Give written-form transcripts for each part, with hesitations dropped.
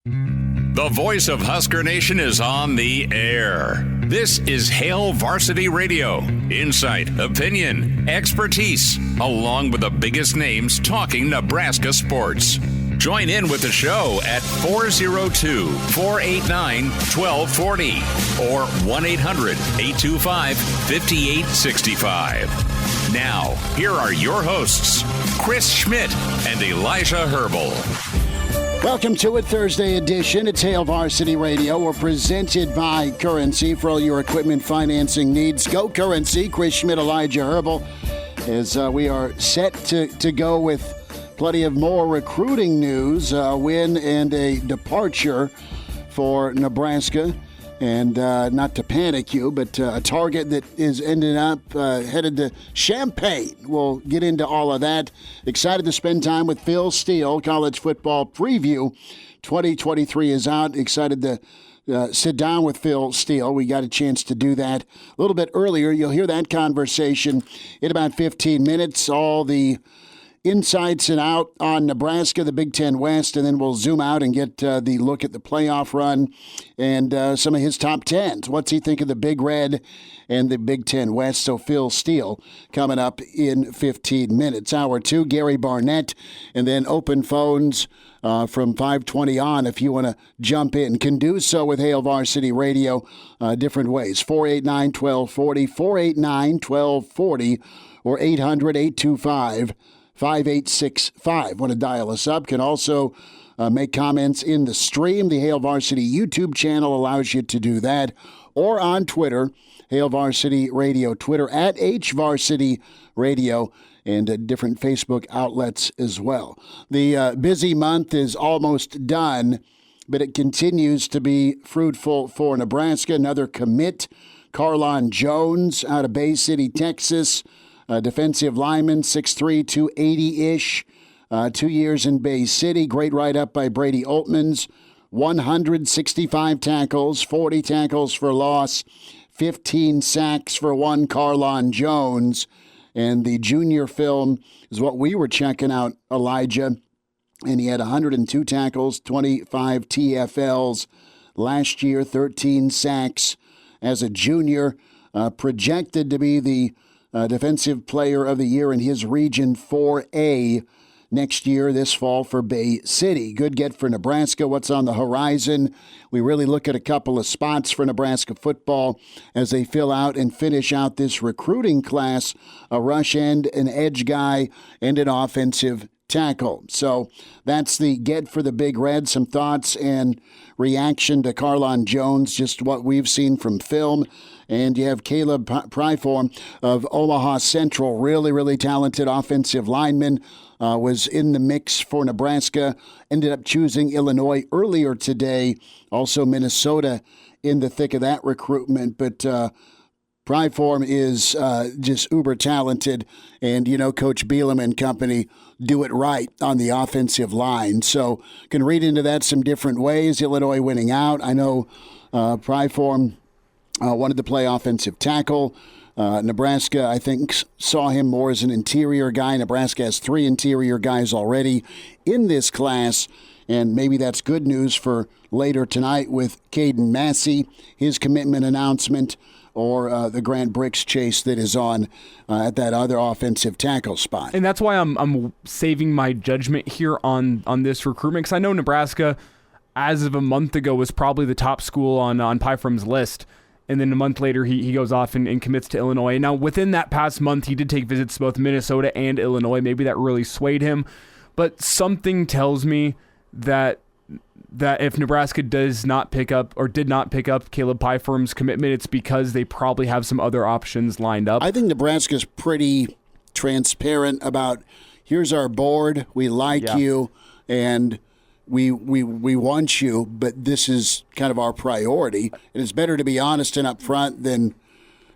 The voice of Husker Nation is on the air. This is Hail Varsity Radio. Insight, opinion, expertise, along with the biggest names talking Nebraska sports. Join in with the show at 402-489-1240 or 1-800-825-5865. Now, here are your hosts, Chris Schmidt and Elijah Herbel. Welcome to it, Thursday edition. It's Hail Varsity Radio. We're presented by Currency for all your equipment financing needs. Go Currency. Chris Schmidt, Elijah Herbel, as we are set to go with plenty of more recruiting news, win and a departure for Nebraska. And not to panic you, but a target that is ending up headed to Champaign. We'll get into all of that. Excited to spend time with Phil Steele. College football preview 2023 is out. Excited to sit down with Phil Steele. We got a chance to do that a little bit earlier. You'll hear that conversation in about 15 minutes. All the insights and out on Nebraska, the Big Ten West, and then we'll zoom out and get the look at the playoff run and some of his top tens. What's he think of the Big Red and the Big Ten West? So Phil Steele coming up in 15 minutes. Hour 2, Gary Barnett, and then open phones from 5:20 on if you want to jump in. Can do so with Hail Varsity Radio different ways. 489-1240, 489-1240, or 800-825-5865. 5865. Want to dial us up? Can also make comments in the stream. The Hail Varsity YouTube channel allows you to do that. Or on Twitter, Hail Varsity Radio, Twitter at HVarsity Radio, and different Facebook outlets as well. The busy month is almost done, but it continues to be fruitful for Nebraska. Another commit, Carlon Jones out of Bay City, Texas. Defensive lineman, 6'3", 280-ish, 2 years in Bay City. Great write-up by Brady Oltmans. 165 tackles, 40 tackles for loss, 15 sacks for one, Carlon Jones. And the junior film is what we were checking out, Elijah. And he had 102 tackles, 25 TFLs. Last year, 13 sacks as a junior. Projected to be the Defensive Player of the Year in his Region 4A next year, this fall for Bay City. Good get for Nebraska. What's on the horizon? We really look at a couple of spots for Nebraska football as they fill out and finish out this recruiting class, a rush end, an edge guy, and an offensive tackle. So that's the get for the Big Red. Some thoughts and reaction to Carlon Jones, just what we've seen from film. And you have Caleb Pyfrom of Omaha Central, really talented offensive lineman, was in the mix for Nebraska, ended up choosing Illinois earlier today, also Minnesota in the thick of that recruitment. But Pyfrom is just uber talented, and, Coach Bielema and company do it right on the offensive line. So can read into that some different ways. Illinois winning out. I know Pyfrom wanted to play offensive tackle. Nebraska, I think, saw him more as an interior guy. Nebraska has 3 interior guys already in this class, and maybe that's good news for later tonight with Caden Massey, his commitment announcement, or the Grant Bricks chase that is on at that other offensive tackle spot. And that's why I'm saving my judgment here on this recruitment, because I know Nebraska, as of a month ago, was probably the top school on Pyfrom's list. And then a month later, he goes off and commits to Illinois. Now, within that past month, he did take visits to both Minnesota and Illinois. Maybe that really swayed him. But something tells me that if Nebraska does not pick up or did not pick up Caleb Pyfrom's commitment, it's because they probably have some other options lined up. I think Nebraska's pretty transparent about, here's our board, we like you, and we want you, but this is kind of our priority. And it's better to be honest and upfront than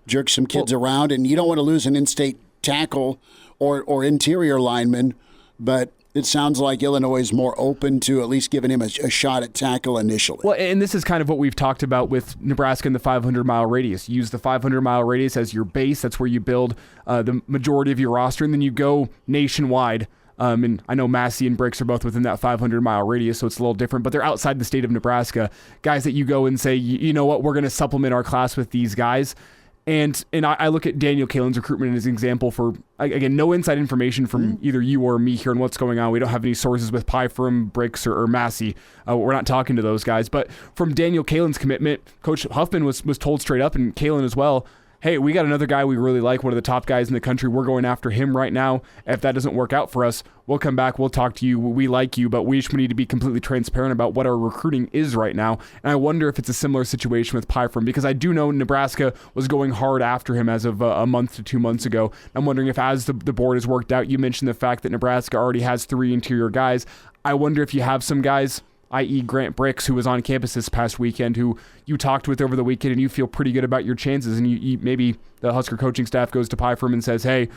jerk some kids around. And you don't want to lose an in-state tackle or interior lineman, but it sounds like Illinois is more open to at least giving him a shot at tackle initially. Well, and this is kind of what we've talked about with Nebraska in the 500-mile radius. Use the 500-mile radius as your base. That's where you build the majority of your roster, and then you go nationwide And I know Massey and Bricks are both within that 500-mile radius, so it's a little different, but they're outside the state of Nebraska. Guys that you go and say, you know what, we're going to supplement our class with these guys. And I look at Daniel Kalen's recruitment as an example for, again, no inside information from either you or me here on what's going on. We don't have any sources with Pyfrom, Bricks, or Massey. We're not talking to those guys. But from Daniel Kalen's commitment, Coach Huffman was told straight up, and Kalen as well, hey, we got another guy we really like, one of the top guys in the country. We're going after him right now. If that doesn't work out for us, we'll come back. We'll talk to you. We like you, but we just need to be completely transparent about what our recruiting is right now. And I wonder if it's a similar situation with Pyfrom, because I do know Nebraska was going hard after him as of a month to 2 months ago. I'm wondering if as the board has worked out, you mentioned the fact that Nebraska already has 3 interior guys. I wonder if you have some guys, i.e. Grant Bricks, who was on campus this past weekend, who you talked with over the weekend and you feel pretty good about your chances, and you maybe the Husker coaching staff goes to Pyfrom and says, hey,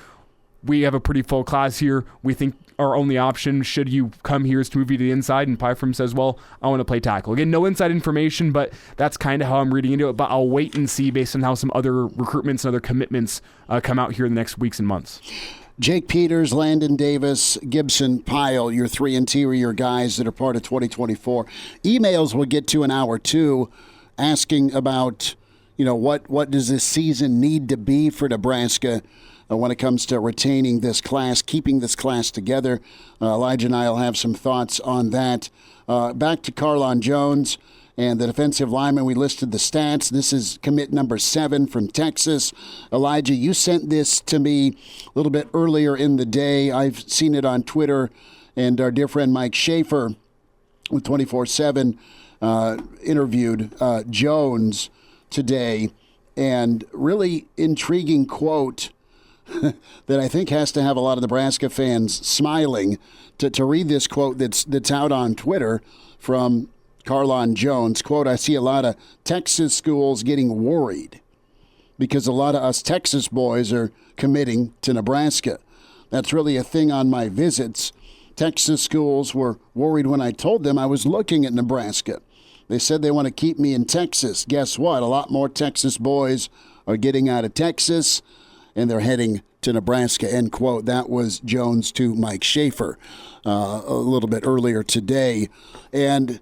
we have a pretty full class here. We think our only option, should you come here, is to move you to the inside. And Pyfrom says, well, I want to play tackle. Again, no inside information, but that's kind of how I'm reading into it. But I'll wait and see based on how some other recruitments and other commitments come out here in the next weeks and months. Jake Peters, Landon Davis, Gibson, Pyle, your 3 interior guys that are part of 2024. Emails we'll get to in hour 2 asking about, what does this season need to be for Nebraska when it comes to retaining this class, keeping this class together. Elijah and I will have some thoughts on that. Back to Carlon Jones and the defensive lineman. We listed the stats. This is commit number 7 from Texas. Elijah, you sent this to me a little bit earlier in the day. I've seen it on Twitter, and our dear friend Mike Schaefer with 24/7 interviewed Jones today, and really intriguing quote that I think has to have a lot of Nebraska fans smiling to read this quote that's out on Twitter from Carlon Jones. Quote, I see a lot of Texas schools getting worried because a lot of us Texas boys are committing to Nebraska. That's really a thing on my visits. Texas schools were worried when I told them I was looking at Nebraska. They said they want to keep me in Texas. Guess what? A lot more Texas boys are getting out of Texas, and they're heading to Nebraska, end quote. That was Jones to Mike Schaefer a little bit earlier today. And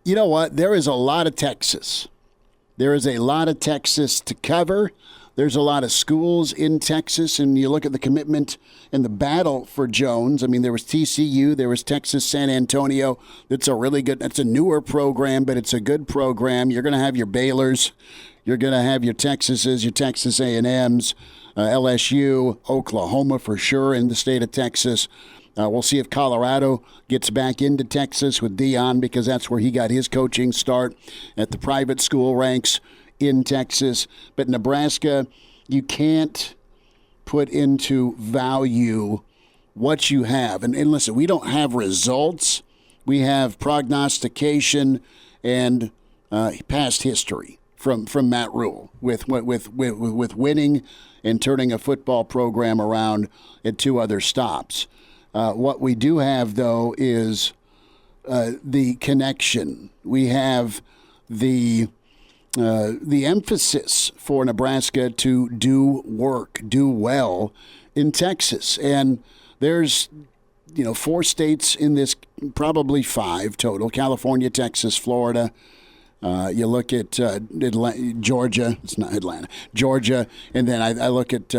you know what? There is a lot of Texas. There is a lot of Texas to cover. There's a lot of schools in Texas, and you look at the commitment and the battle for Jones. I mean, there was TCU, there was Texas San Antonio. That's a newer program, but it's a good program. You're going to have your Baylors. You're going to have your Texases, your Texas A&Ms, LSU, Oklahoma for sure in the state of Texas. We'll see if Colorado gets back into Texas with Dion, because that's where he got his coaching start at the private school ranks in Texas. But Nebraska, you can't put into value what you have. And listen, we don't have results. We have prognostication and past history from Matt Rule with winning and turning a football program around at 2 other stops. What we do have, though, is the connection. We have the emphasis for Nebraska to do well in Texas. And there's, 4 states in this, probably 5 total: California, Texas, Florida. You look at Georgia. It's not Atlanta. Georgia. And then I look at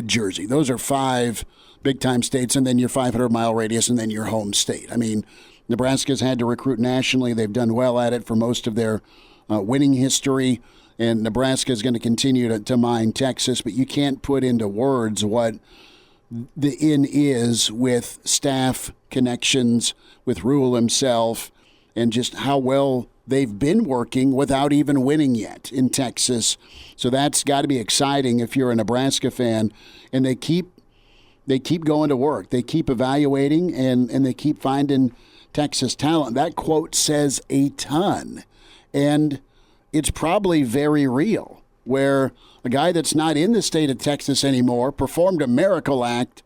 Jersey. Those are 5 big-time states, and then your 500-mile radius, and then your home state. I mean, Nebraska's had to recruit nationally. They've done well at it for most of their winning history, and Nebraska is going to continue to mine Texas, but you can't put into words what the in is with staff connections, with Rule himself, and just how well they've been working without even winning yet in Texas. So that's got to be exciting if you're a Nebraska fan, and they keep going to work. They keep evaluating, and they keep finding Texas talent. That quote says a ton, and it's probably very real, where a guy that's not in the state of Texas anymore, performed a miracle act,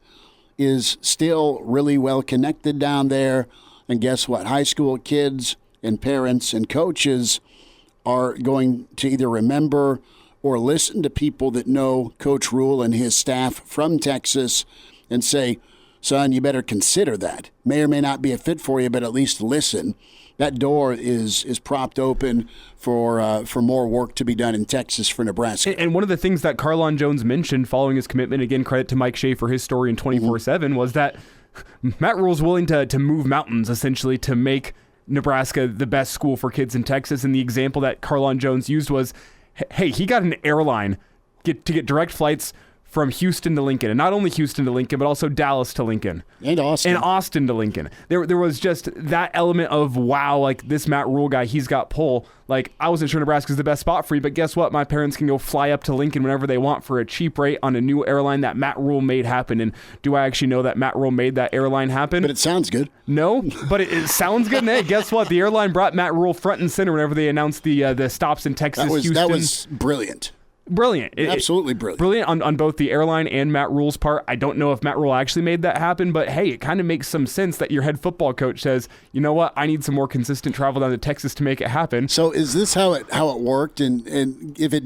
is still really well connected down there. And guess what? High school kids and parents and coaches are going to either remember or listen to people that know Coach Rule and his staff from Texas and say, son, you better consider that. May or may not be a fit for you, but at least listen. That door is propped open for more work to be done in Texas for Nebraska. And one of the things that Carlon Jones mentioned following his commitment, again, credit to Mike Shea for his story in 24/7, was that Matt Rule's willing to move mountains, essentially, to make Nebraska the best school for kids in Texas. And the example that Carlon Jones used was, hey, he got an airline to get direct flights from Houston to Lincoln, and not only Houston to Lincoln, but also Dallas to Lincoln. And Austin to Lincoln. There was just that element of, wow, like this Matt Rule guy, he's got pull. Like, I wasn't sure Nebraska's the best spot for you, but guess what? My parents can go fly up to Lincoln whenever they want for a cheap rate on a new airline that Matt Rule made happen. And do I actually know that Matt Rule made that airline happen? But it sounds good. No, but it sounds good. And hey, guess what? The airline brought Matt Rule front and center whenever they announced the stops in Texas, Houston. That was brilliant. Brilliant. Absolutely brilliant. Brilliant on both the airline and Matt Rule's part. I don't know if Matt Rule actually made that happen, but hey, it kind of makes some sense that your head football coach says, you know what, I need some more consistent travel down to Texas to make it happen. So is this how it worked? And if it,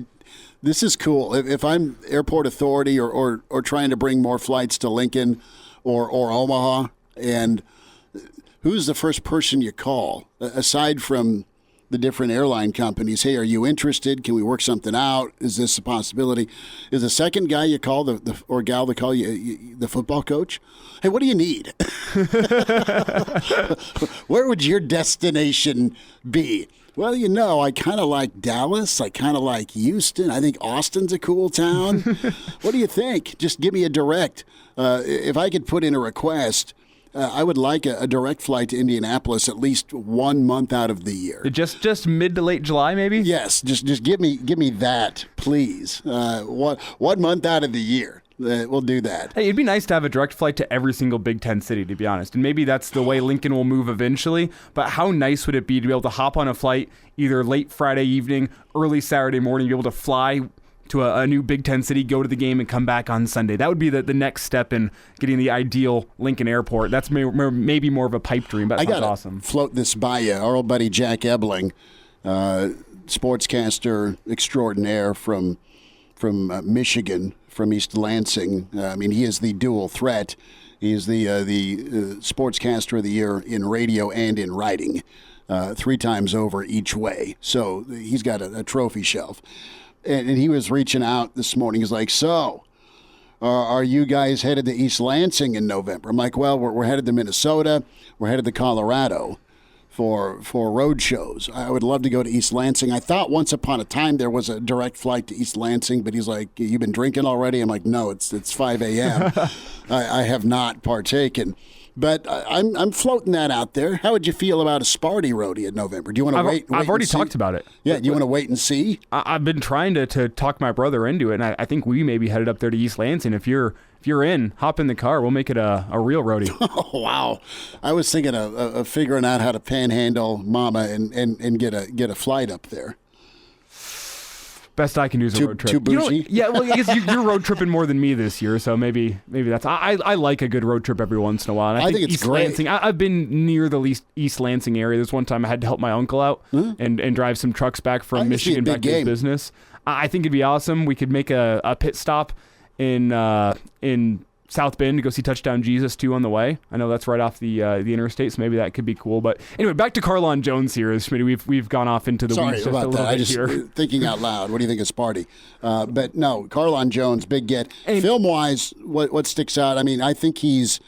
this is cool. If I'm airport authority or trying to bring more flights to Lincoln or Omaha, and who's the first person you call aside from the different airline companies? Hey, are you interested? Can we work something out? Is this a possibility? Is the second guy you call or gal to call you the football coach? Hey, what do you need? Where would your destination be? Well, I kind of like Dallas. I kind of like Houston. I think Austin's a cool town. What do you think? Just give me a direct. If I could put in a request, I would like a direct flight to Indianapolis at least 1 month out of the year. Just mid to late July, maybe? Yes, just give me that, please. 1 month out of the year. We'll do that. Hey, it'd be nice to have a direct flight to every single Big Ten city, to be honest. And maybe that's the way Lincoln will move eventually. But how nice would it be to be able to hop on a flight either late Friday evening, early Saturday morning, be able to fly to a new Big Ten city, go to the game, and come back on Sunday? That would be the next step in getting the ideal Lincoln Airport. That's maybe more of a pipe dream, but that's awesome. Float this by you. Our old buddy Jack Ebling, sportscaster extraordinaire from Michigan, from East Lansing. He is the dual threat. He is the sportscaster of the year in radio and in writing, 3 times over each way. So he's got a trophy shelf. And he was reaching out this morning. He's like, so, are you guys headed to East Lansing in November? I'm like, well, we're headed to Minnesota. We're headed to Colorado for road shows. I would love to go to East Lansing. I thought once upon a time there was a direct flight to East Lansing, but he's like, you've been drinking already? I'm like, no, it's 5 a.m. I have not partaken. But I'm floating that out there. How would you feel about a Sparty roadie in November? Do you want to wait? I've already talked about it. Yeah, do you want to wait and see? I've been trying to talk my brother into it, and I think we may be headed up there to East Lansing. If you're in, hop in the car. We'll make it a real roadie. Oh, wow. I was thinking of figuring out how to panhandle Mama and get a flight up there. Best I can do is a road trip. Too bougie? Yeah, well, I guess you're road tripping more than me this year, so maybe that's. I like a good road trip every once in a while. And I think it's East great. Lansing, I've been near the East Lansing area. There's one time I had to help my uncle out and drive some trucks back from Michigan back to his business. I think it'd be awesome. We could make a pit stop in South Bend to go see Touchdown Jesus too on the way. I know that's right off the interstate, so maybe that could be cool. But anyway, back to Carlon Jones here. Schmitty, we've gone off into the weeds just a little bit here. Thinking out loud. What do you think of Sparty? But no, Carlon Jones, big get. Film wise, what sticks out? I think he's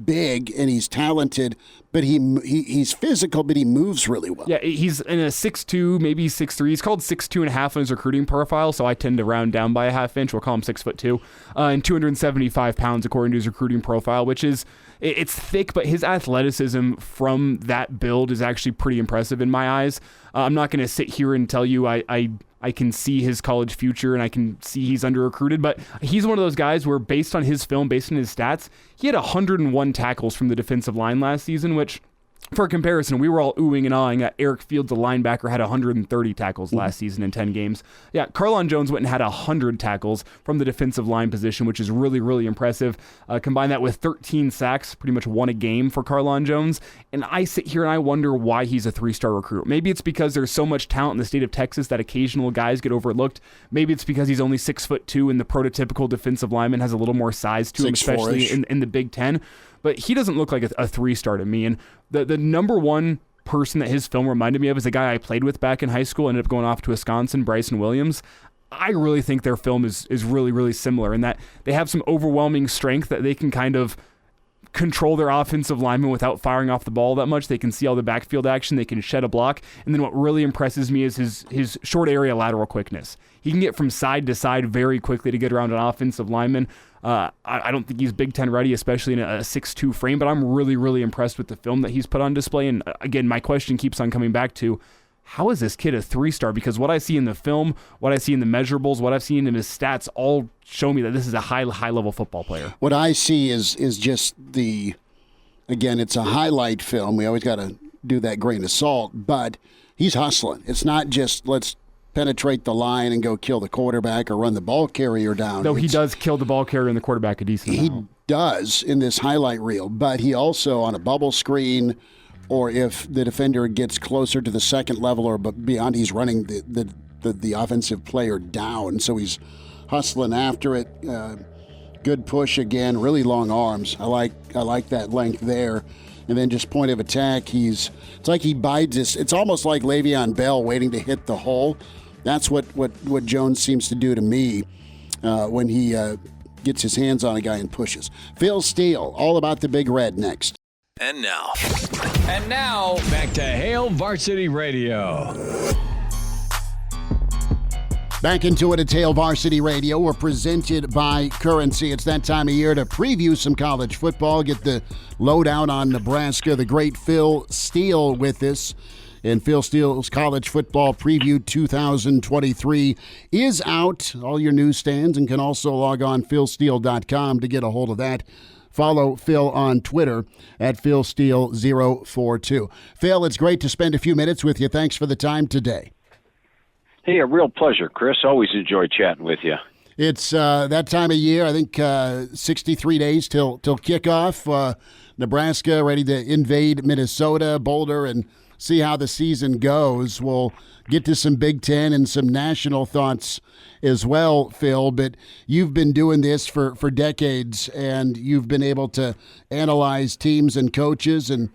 big and he's talented, but he's physical, but he moves really well. Yeah, he's in a 6'2", maybe 6'3". He's called 6'2.5" on his recruiting profile, so I tend to round down by a half inch. We'll call him 6'2", and 275 pounds according to his recruiting profile, which is it's thick, but his athleticism from that build is actually pretty impressive in my eyes. I'm not going to sit here and tell you I can see his college future and I can see he's under-recruited, but he's one of those guys where based on his film, based on his stats, he had 101 tackles from the defensive line last season, which For comparison, we were all oohing and ahhing at Eric Fields, a linebacker, had 130 tackles last season in 10 games. Yeah, Carlon Jones went and had 100 tackles from the defensive line position, which is really, really impressive. Combine that with 13 sacks, pretty much one a game for Carlon Jones. And I sit here and I wonder why he's a 3-star recruit. Maybe it's because there's so much talent in the state of Texas that occasional guys get overlooked. Maybe it's because he's only 6'2" and the prototypical defensive lineman has a little more size to him, especially in the Big Ten. But he doesn't look like a 3-star to me. And the number one person that his film reminded me of is a guy I played with back in high school, ended up going off to Wisconsin, Bryson Williams. I really think their film is really, really similar in that they have some overwhelming strength that they can kind of control their offensive linemen without firing off the ball that much. They can see all the backfield action. They can shed a block. And then what really impresses me is his short area lateral quickness. He can get from side to side very quickly to get around an offensive lineman. I don't think he's Big Ten ready, especially in a 6'2" frame, but I'm really, really impressed with the film that he's put on display. And again, my question keeps on coming back to, how is this kid a 3-star? Because what I see in the film, what I see in the measurables, what I've seen in his stats all show me that this is a high-level football player. What I see is just again, it's a highlight film. We always got to do that grain of salt, but he's hustling. It's not just let's penetrate the line and go kill the quarterback or run the ball carrier down. Though he does kill the ball carrier and the quarterback a decent amount. He does in this highlight reel, but he also on a bubble screen, or if the defender gets closer to the second level or beyond, he's running the offensive player down. So he's hustling after it. Good push again, really long arms. I like that length there. And then just point of attack, it's like he bides this. It's almost like Le'Veon Bell waiting to hit the hole. That's what Jones seems to do to me when he gets his hands on a guy and pushes. Phil Steele, all about the Big Red next. And now, back to Hail Varsity Radio. Back into it at Hail Varsity Radio. We're presented by Currency. It's that time of year to preview some college football, get the lowdown on Nebraska. The great Phil Steele with us. And Phil Steele's College Football Preview 2023 is out. All your newsstands, and can also log on philsteele.com to get a hold of that. Follow Phil on Twitter at PhilSteele042. Phil, it's great to spend a few minutes with you. Thanks for the time today. Hey, a real pleasure, Chris. Always enjoy chatting with you. It's that time of year. I think 63 days till kickoff. Nebraska ready to invade Minnesota, Boulder, and see how the season goes. We'll get to some Big Ten and some national thoughts as well, Phil. But you've been doing this for decades, and you've been able to analyze teams and coaches. And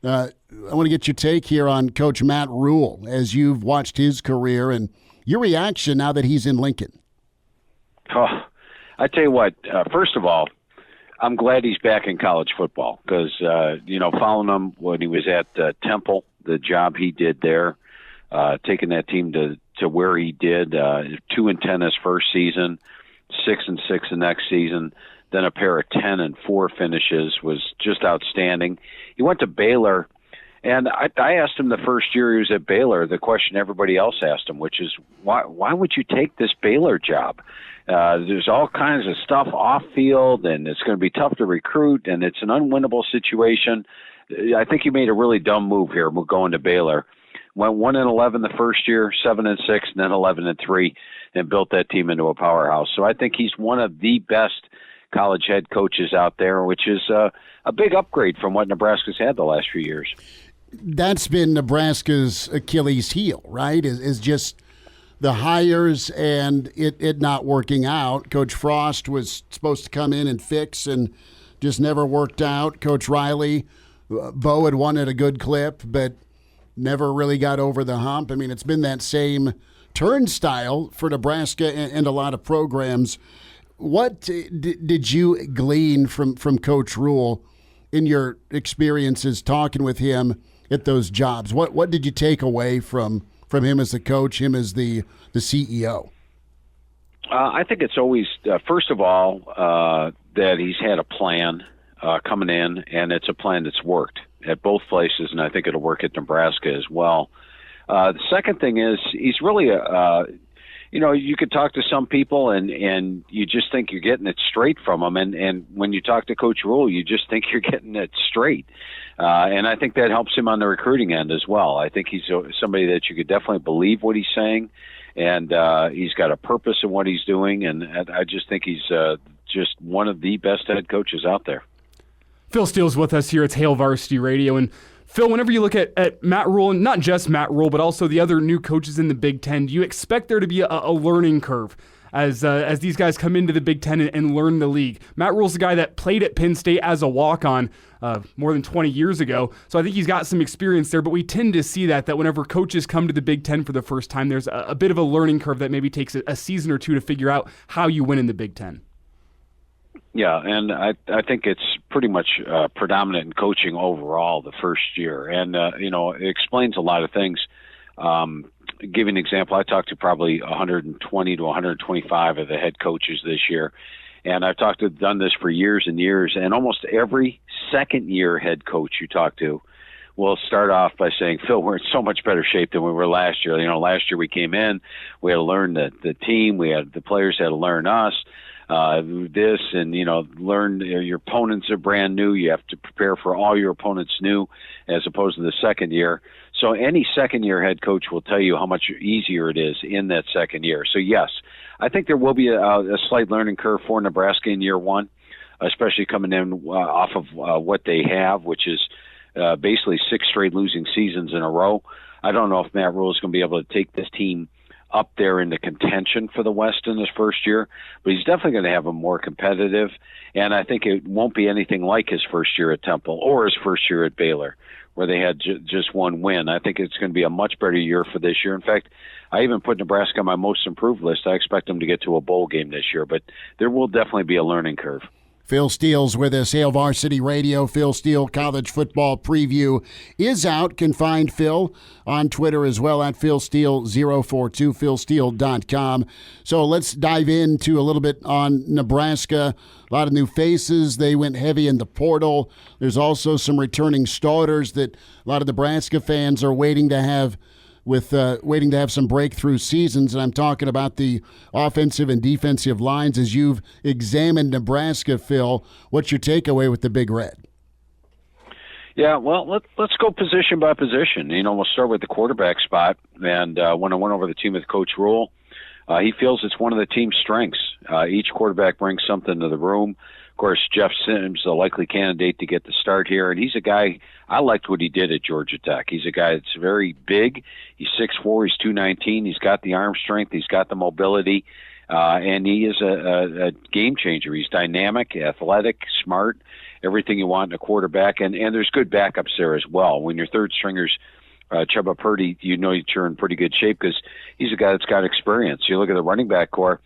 I want to get your take here on Coach Matt Rule as you've watched his career and your reaction now that he's in Lincoln. Oh, I tell you what, first of all, I'm glad he's back in college football because, following him when he was at Temple, the job he did there, taking that team to where he did, 2-10 his first season, 6-6 the next season, then a pair of 10-4 finishes was just outstanding. He went to Baylor, and I asked him the first year he was at Baylor the question everybody else asked him, which is, why would you take this Baylor job? There's all kinds of stuff off field, and it's going to be tough to recruit, and it's an unwinnable situation. I think he made a really dumb move here going to Baylor. Went 1-11 the first year, 7-6, and then 11-3, and built that team into a powerhouse. So I think he's one of the best college head coaches out there, which is a big upgrade from what Nebraska's had the last few years. That's been Nebraska's Achilles heel, right? Is just the hires and it not working out. Coach Frost was supposed to come in and fix and just never worked out. Coach Riley, Bo had won at a good clip, but never really got over the hump. I mean, it's been that same turnstile for Nebraska and a lot of programs. What did you glean from Coach Rule in your experiences talking with him at those jobs? What did you take away from him as the coach, him as the CEO? I think it's always, first of all, that he's had a plan coming in, and it's a plan that's worked at both places, and I think it'll work at Nebraska as well. The second thing is he's really you could talk to some people and you just think you're getting it straight from them. And when you talk to Coach Rule, you just think you're getting it straight. And I think that helps him on the recruiting end as well. I think he's somebody that you could definitely believe what he's saying. And he's got a purpose in what he's doing. And I just think he's just one of the best head coaches out there. Phil Steele's with us here at Hail Varsity Radio. And Phil, whenever you look at Matt Rule, and not just Matt Rule, but also the other new coaches in the Big Ten, do you expect there to be a learning curve as these guys come into the Big Ten and learn the league? Matt Rule's the guy that played at Penn State as a walk-on more than 20 years ago, so I think he's got some experience there, but we tend to see that whenever coaches come to the Big Ten for the first time, there's a bit of a learning curve that maybe takes a season or two to figure out how you win in the Big Ten. Yeah, and I think it's pretty much predominant in coaching overall the first year. And, it explains a lot of things. Give you an example, I talked to probably 120 to 125 of the head coaches this year. And I've done this for years and years. And almost every second-year head coach you talk to will start off by saying, Phil, we're in so much better shape than we were last year. Last year we came in, we had to learn the team, the players had to learn us. This and, learn your opponents are brand new. You have to prepare for all your opponents new as opposed to the second year. So any second year head coach will tell you how much easier it is in that second year. So yes, I think there will be a slight learning curve for Nebraska in year one, especially coming in off of what they have, which is basically 6 straight losing seasons in a row. I don't know if Matt Rule is going to be able to take this team up there in the contention for the West in his first year, but he's definitely going to have them more competitive, and I think it won't be anything like his first year at Temple or his first year at Baylor, where they had just one win. I think it's going to be a much better year for this year. In fact, I even put Nebraska on my most improved list. I expect them to get to a bowl game this year, but there will definitely be a learning curve. Phil Steele's with us, Hail Varsity Radio. Phil Steele College Football Preview is out. Can find Phil on Twitter as well at PhilSteele042, PhilSteele.com. So let's dive into a little bit on Nebraska. A lot of new faces. They went heavy in the portal. There's also some returning starters that a lot of Nebraska fans are waiting to have some breakthrough seasons, and I'm talking about the offensive and defensive lines. As you've examined Nebraska, Phil, what's your takeaway with the Big Red? Yeah, well, let's go position by position. We'll start with the quarterback spot, and when I went over the team with Coach Rule, he feels it's one of the team's strengths. Each quarterback brings something to the room. Of course, Jeff Sims, a likely candidate to get the start here, and he's a guy, I liked what he did at Georgia Tech. He's a guy that's very big. He's 6'4", he's 219. He's got the arm strength. He's got the mobility, and he is a game changer. He's dynamic, athletic, smart, everything you want in a quarterback, and there's good backups there as well. When your third stringer's Chuba Purdy, you're in pretty good shape because he's a guy that's got experience. You look at the running back core,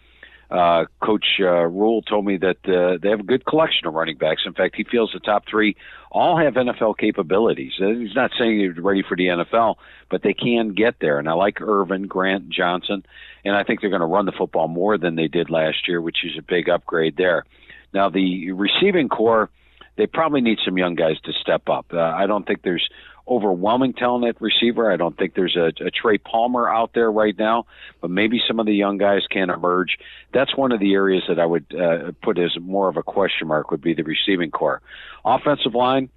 Coach Rule told me that they have a good collection of running backs. In fact, he feels the top 3 all have NFL capabilities. He's not saying they're ready for the NFL, but they can get there. And I like Irvin, Grant, Johnson, and I think they're going to run the football more than they did last year, which is a big upgrade there. Now, the receiving core, they probably need some young guys to step up. I don't think there's overwhelming talent at receiver. I don't think there's a Trey Palmer out there right now, but maybe some of the young guys can emerge. That's one of the areas that I would put as more of a question mark would be the receiving core. Offensive line,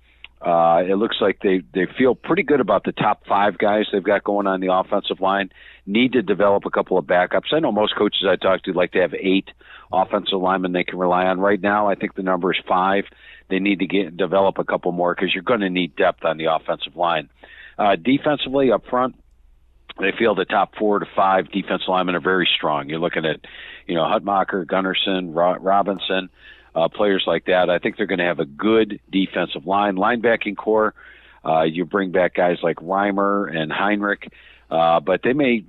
it looks like they feel pretty good about the top 5 guys they've got going on the offensive line. Need to develop a couple of backups. I know most coaches I talk to like to have 8 offensive linemen they can rely on. Right now, I think the number is 5. They need to develop a couple more because you're going to need depth on the offensive line. Defensively, up front, they feel the top 4 to 5 defensive linemen are very strong. You're looking at, Hutmacher, Gunnarsson, Robinson, players like that. I think they're going to have a good defensive line. Linebacking core, you bring back guys like Reimer and Heinrich, but they may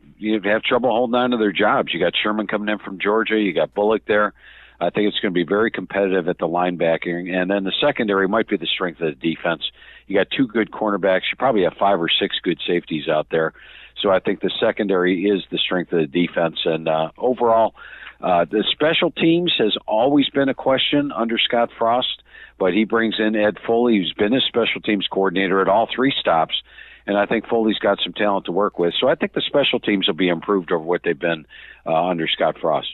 have trouble holding on to their jobs. You got Sherman coming in from Georgia. You got Bullock there. I think it's going to be very competitive at the linebacking. And then the secondary might be the strength of the defense. You got 2 good cornerbacks. You probably have 5 or 6 good safeties out there. So I think the secondary is the strength of the defense. And overall, the special teams has always been a question under Scott Frost, but he brings in Ed Foley, who's been his special teams coordinator at all 3 stops. and I think Foley's got some talent to work with. So I think the special teams will be improved over what they've been under Scott Frost.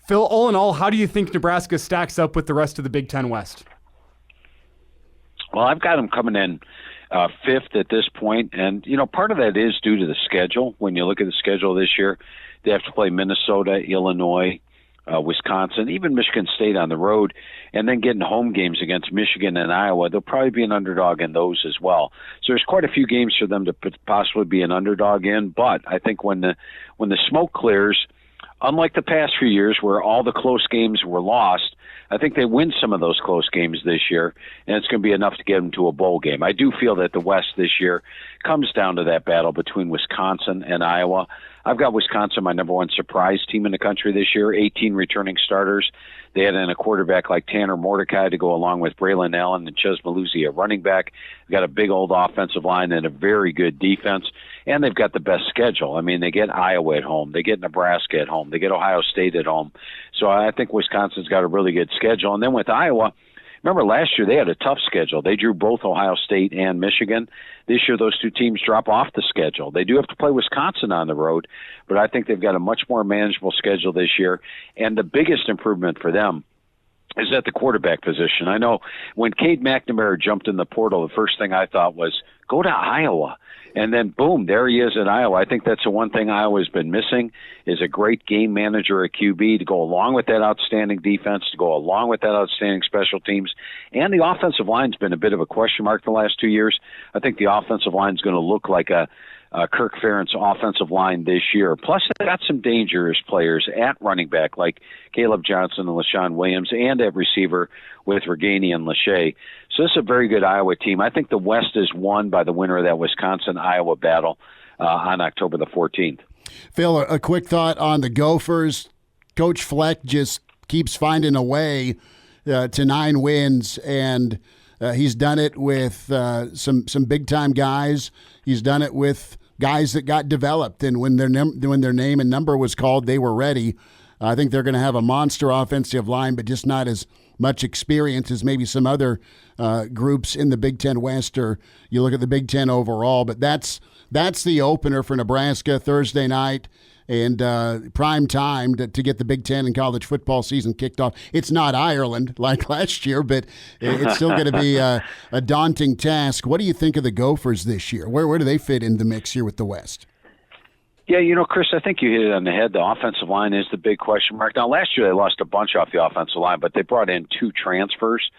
Phil, all in all, how do you think Nebraska stacks up with the rest of the Big Ten West? Well, I've got them coming in fifth at this point, and part of that is due to the schedule. When you look at the schedule this year, they have to play Minnesota, Illinois, Wisconsin, even Michigan State on the road, and then getting home games against Michigan and Iowa. They'll probably be an underdog in those as well. So there's quite a few games for them to possibly be an underdog in. But I think when the smoke clears, unlike the past few years where all the close games were lost, I think they win some of those close games this year, and it's going to be enough to get them to a bowl game. I do feel that the West this year comes down to that battle between Wisconsin and Iowa. I've got Wisconsin, my number one surprise team in the country this year, 18 returning starters. They had in a quarterback like Tanner Mordecai to go along with Braylon Allen and Ches Maluzzi at running back. They've got a big old offensive line and a very good defense, and they've got the best schedule. I mean, they get Iowa at home. They get Nebraska at home. They get Ohio State at home. So I think Wisconsin's got a really good schedule. And then with Iowa, remember last year they had a tough schedule. They drew both Ohio State and Michigan. This year those two teams drop off the schedule. They do have to play Wisconsin on the road, but I think they've got a much more manageable schedule this year. And the biggest improvement for them is at the quarterback position. I know when Cade McNamara jumped in the portal, the first thing I thought was, go to Iowa. And then, boom, there he is in Iowa. I think that's the one thing Iowa's been missing is a great game manager at QB to go along with that outstanding defense, to go along with that outstanding special teams. And the offensive line's been a bit of a question mark the last 2 years. I think the offensive line's going to look like a Kirk Ferentz offensive line this year. Plus, they got some dangerous players at running back like Caleb Johnson and LaShawn Williams, and at receiver with Reganey and Lachey. So this is a very good Iowa team. I think the West is won by the winner of that Wisconsin-Iowa battle on October the 14th. Phil, a quick thought on the Gophers. Coach Fleck just keeps finding a way to 9 wins, and he's done it with some big-time guys. He's done it with guys that got developed, and when their name and number was called, they were ready. I think they're going to have a monster offensive line, but just not as much experience as maybe some other groups in the Big Ten West, or you look at the Big Ten overall. But that's the opener for Nebraska Thursday night, and prime time to get the Big Ten and college football season kicked off. It's not Ireland like last year, but it's still going to be a daunting task. What do you think of the Gophers this year? Where do they fit in the mix here with the West? Yeah, Chris, I think you hit it on the head. The offensive line is the big question mark. Now, last year they lost a bunch off the offensive line, but they brought in 2 transfers.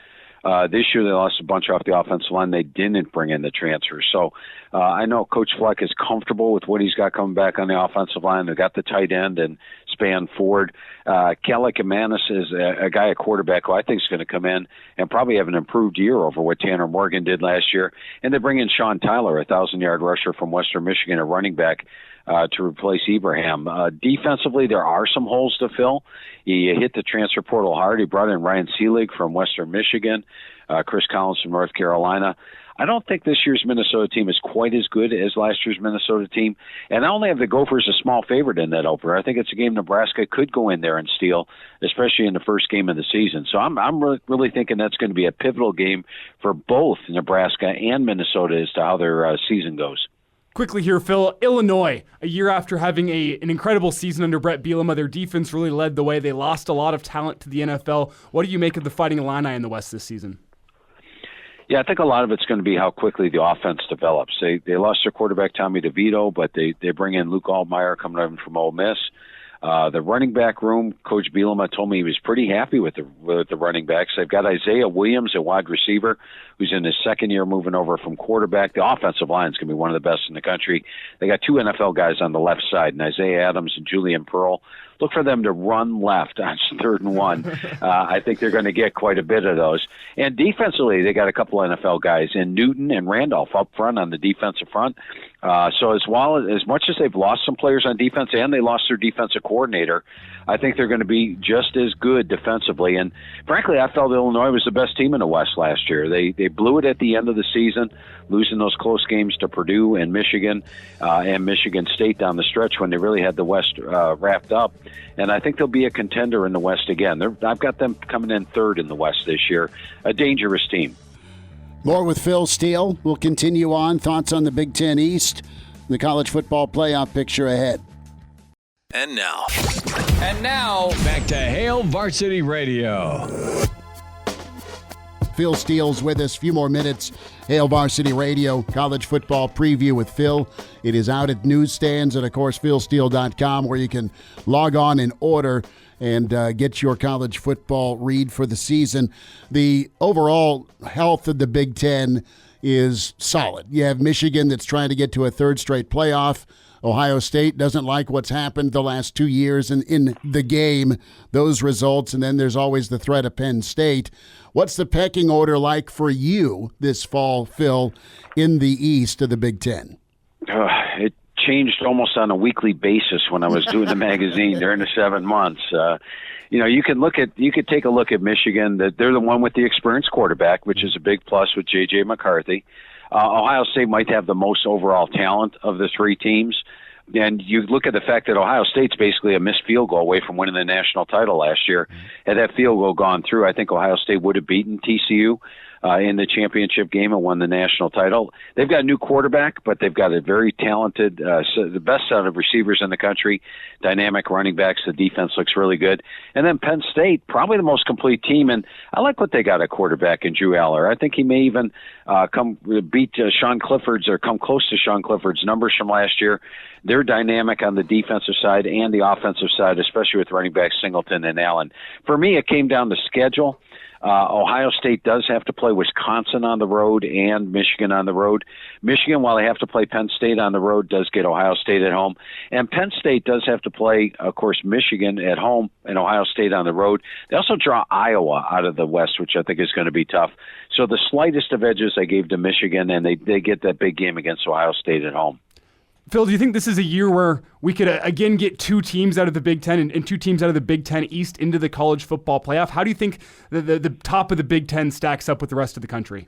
This year they lost a bunch off the offensive line. They didn't bring in the transfers. So I know Coach Fleck is comfortable with what he's got coming back on the offensive line. They've got the tight end and Span Ford. Kelly Kamanis is a guy at quarterback who I think is going to come in and probably have an improved year over what Tanner Morgan did last year. And they bring in Sean Tyler, a 1,000-yard rusher from Western Michigan, a running back, to replace Ibrahim. Defensively, there are some holes to fill. He hit the transfer portal hard. He brought in Ryan Seelig from Western Michigan, Chris Collins from North Carolina. I don't think this year's Minnesota team is quite as good as last year's Minnesota team. And I only have the Gophers a small favorite in that opener. I think it's a game Nebraska could go in there and steal, especially in the first game of the season. So I'm really thinking that's going to be a pivotal game for both Nebraska and Minnesota as to how their season goes. Quickly here, Phil. Illinois, a year after having an incredible season under Brett Bielema, their defense really led the way. They lost a lot of talent to the NFL. What do you make of the Fighting Illini in the West this season? Yeah, I think a lot of it's going to be how quickly the offense develops. They lost their quarterback, Tommy DeVito, but they bring in Luke Altmaier coming over from Ole Miss. The running back room, Coach Bielema told me he was pretty happy with the running backs. They've got Isaiah Williams, a wide receiver, who's in his second year moving over from quarterback. The offensive line is going to be one of the best in the country. They got 2 NFL guys on the left side, and Isaiah Adams and Julian Pearl. Look for them to run left on 3rd and 1. I think they're going to get quite a bit of those. And defensively, they got a couple of NFL guys in Newton and Randolph up front on the defensive front. So as much as they've lost some players on defense and they lost their defensive coordinator, I think they're going to be just as good defensively. And frankly, I felt Illinois was the best team in the West last year. They blew it at the end of the season, losing those close games to Purdue and Michigan State down the stretch when they really had the West wrapped up. And I think they'll be a contender in the West again. I've got them coming in 3rd in the West this year, a dangerous team. More with Phil Steele. We'll continue on. Thoughts on the Big Ten East, the college football playoff picture ahead. And now, back to Hail Varsity Radio. Phil Steele's with us. A few more minutes. Hail Varsity Radio, college football preview with Phil. It is out at newsstands and, of course, philsteele.com, where you can log on and order and get your college football read for the season. The overall health of the Big Ten is solid. You have Michigan that's trying to get to a third straight playoff. Ohio State doesn't like what's happened the last 2 years in the game, those results, and then there's always the threat of Penn State. What's the pecking order like for you this fall, Phil, in the East of the Big Ten? It changed almost on a weekly basis when I was doing the magazine during the 7 months. You could take a look at Michigan. That they're the one with the experienced quarterback, which is a big plus with J.J. McCarthy. Ohio State might have the most overall talent of the three teams. And you look at the fact that Ohio State's basically a missed field goal away from winning the national title last year. Had that field goal gone through, I think Ohio State would have beaten TCU in the championship game and won the national title. They've got a new quarterback, but they've got a very talented, the best set of receivers in the country, dynamic running backs. The defense looks really good. And then Penn State, probably the most complete team. And I like what they got at quarterback in Drew Aller. I think he may even beat Sean Clifford's or come close to Sean Clifford's numbers from last year. They're dynamic on the defensive side and the offensive side, especially with running backs Singleton and Allen. For me, it came down to schedule. Ohio State does have to play Wisconsin on the road and Michigan on the road. Michigan, while they have to play Penn State on the road, does get Ohio State at home. And Penn State does have to play, of course, Michigan at home and Ohio State on the road. They also draw Iowa out of the West, which I think is going to be tough. So the slightest of edges I gave to Michigan, and they get that big game against Ohio State at home. Phil, do you think this is a year where we could again get two teams out of the Big Ten and two teams out of the Big Ten East into the college football playoff? How do you think the top of the Big Ten stacks up with the rest of the country?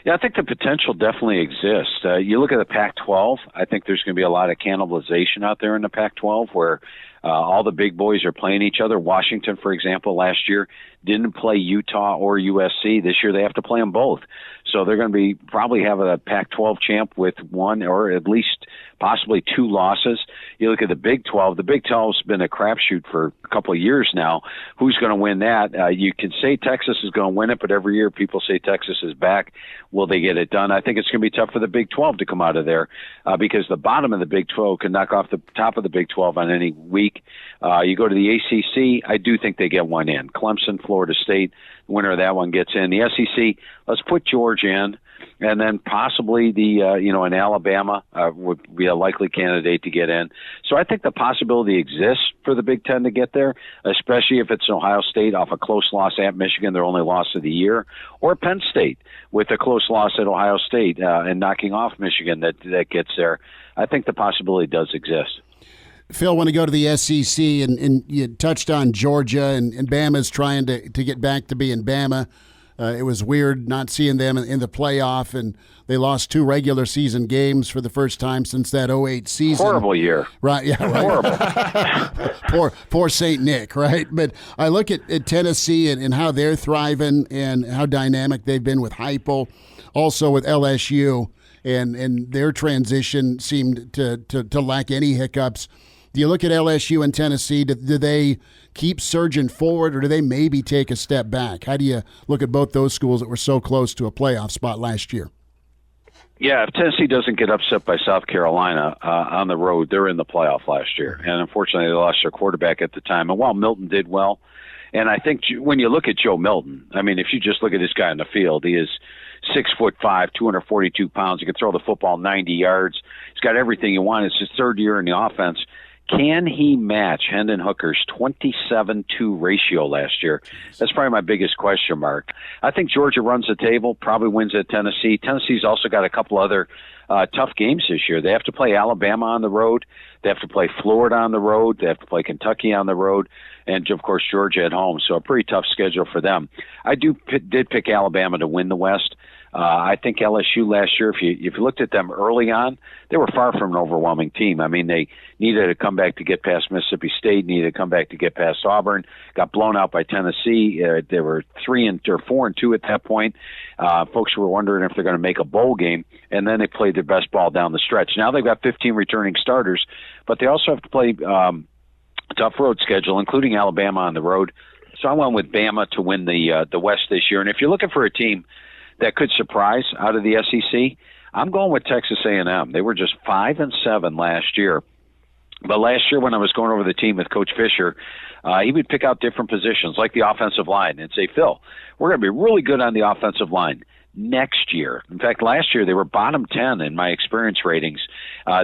Yeah, I think the potential definitely exists. You look at the Pac-12, I think there's going to be a lot of cannibalization out there in the Pac-12 where all the big boys are playing each other. Washington, for example, last year didn't play Utah or USC. This year they have to play them both. So they're going to be probably have a Pac-12 champ with one or at least possibly two losses. You look at the Big 12. The Big 12's been a crapshoot for a couple of years now. Who's going to win that? You can say Texas is going to win it, but every year people say Texas is back. Will they get it done? I think it's going to be tough for the Big 12 to come out of there because the bottom of the Big 12 can knock off the top of the Big 12 on any week. You go to the ACC, I do think they get one in. Clemson, Florida State, the winner of that one gets in. The SEC, let's put Georgia in, and then possibly an Alabama would be a likely candidate to get in. So I think the possibility exists for the Big Ten to get there, especially if it's Ohio State off a close loss at Michigan, their only loss of the year, or Penn State with a close loss at Ohio State and knocking off Michigan that gets there. I think the possibility does exist. Phil, want to go to the SEC, and you touched on Georgia, and Bama's trying to get back to being Bama. It was weird not seeing them in the playoff, and they lost 2 regular season games for the first time since that 2008 season. Horrible year. Right, yeah. Right. Horrible. poor St. Nick, right? But I look at Tennessee and how they're thriving and how dynamic they've been with Heupel, also with LSU, and their transition seemed to lack any hiccups. Do you look at LSU and Tennessee? Do they keep surging forward, or do they maybe take a step back? How do you look at both those schools that were so close to a playoff spot last year? Yeah, if Tennessee doesn't get upset by South Carolina on the road, they're in the playoff last year. And unfortunately, they lost their quarterback at the time. And while Milton did well, and I think when you look at Joe Milton, I mean, if you just look at this guy in the field, he is 6'5", 242 pounds. He can throw the football 90 yards. He's got everything you want. It's his third year in the offense. Can he match Hendon Hooker's 27-2 ratio last year? That's probably my biggest question mark. I think Georgia runs the table, probably wins at Tennessee. Tennessee's also got a couple other tough games this year. They have to play Alabama on the road. They have to play Florida on the road. They have to play Kentucky on the road. And, of course, Georgia at home. So a pretty tough schedule for them. I did pick Alabama to win the West. I think LSU last year, if you looked at them early on, they were far from an overwhelming team. I mean, they needed to come back to get past Mississippi State, needed to come back to get past Auburn, got blown out by Tennessee. They were 4-2 at that point. Folks were wondering if they're going to make a bowl game, and then they played their best ball down the stretch. Now they've got 15 returning starters, but they also have to play a tough road schedule, including Alabama on the road. So I went with Bama to win the West this year. And if you're looking for a team that could surprise out of the SEC, I'm going with Texas A&M. They were just 5-7 last year. But last year when I was going over the team with Coach Fisher, he would pick out different positions like the offensive line and say, Phil, we're going to be really good on the offensive line next year. In fact, last year they were bottom 10 in my experience ratings.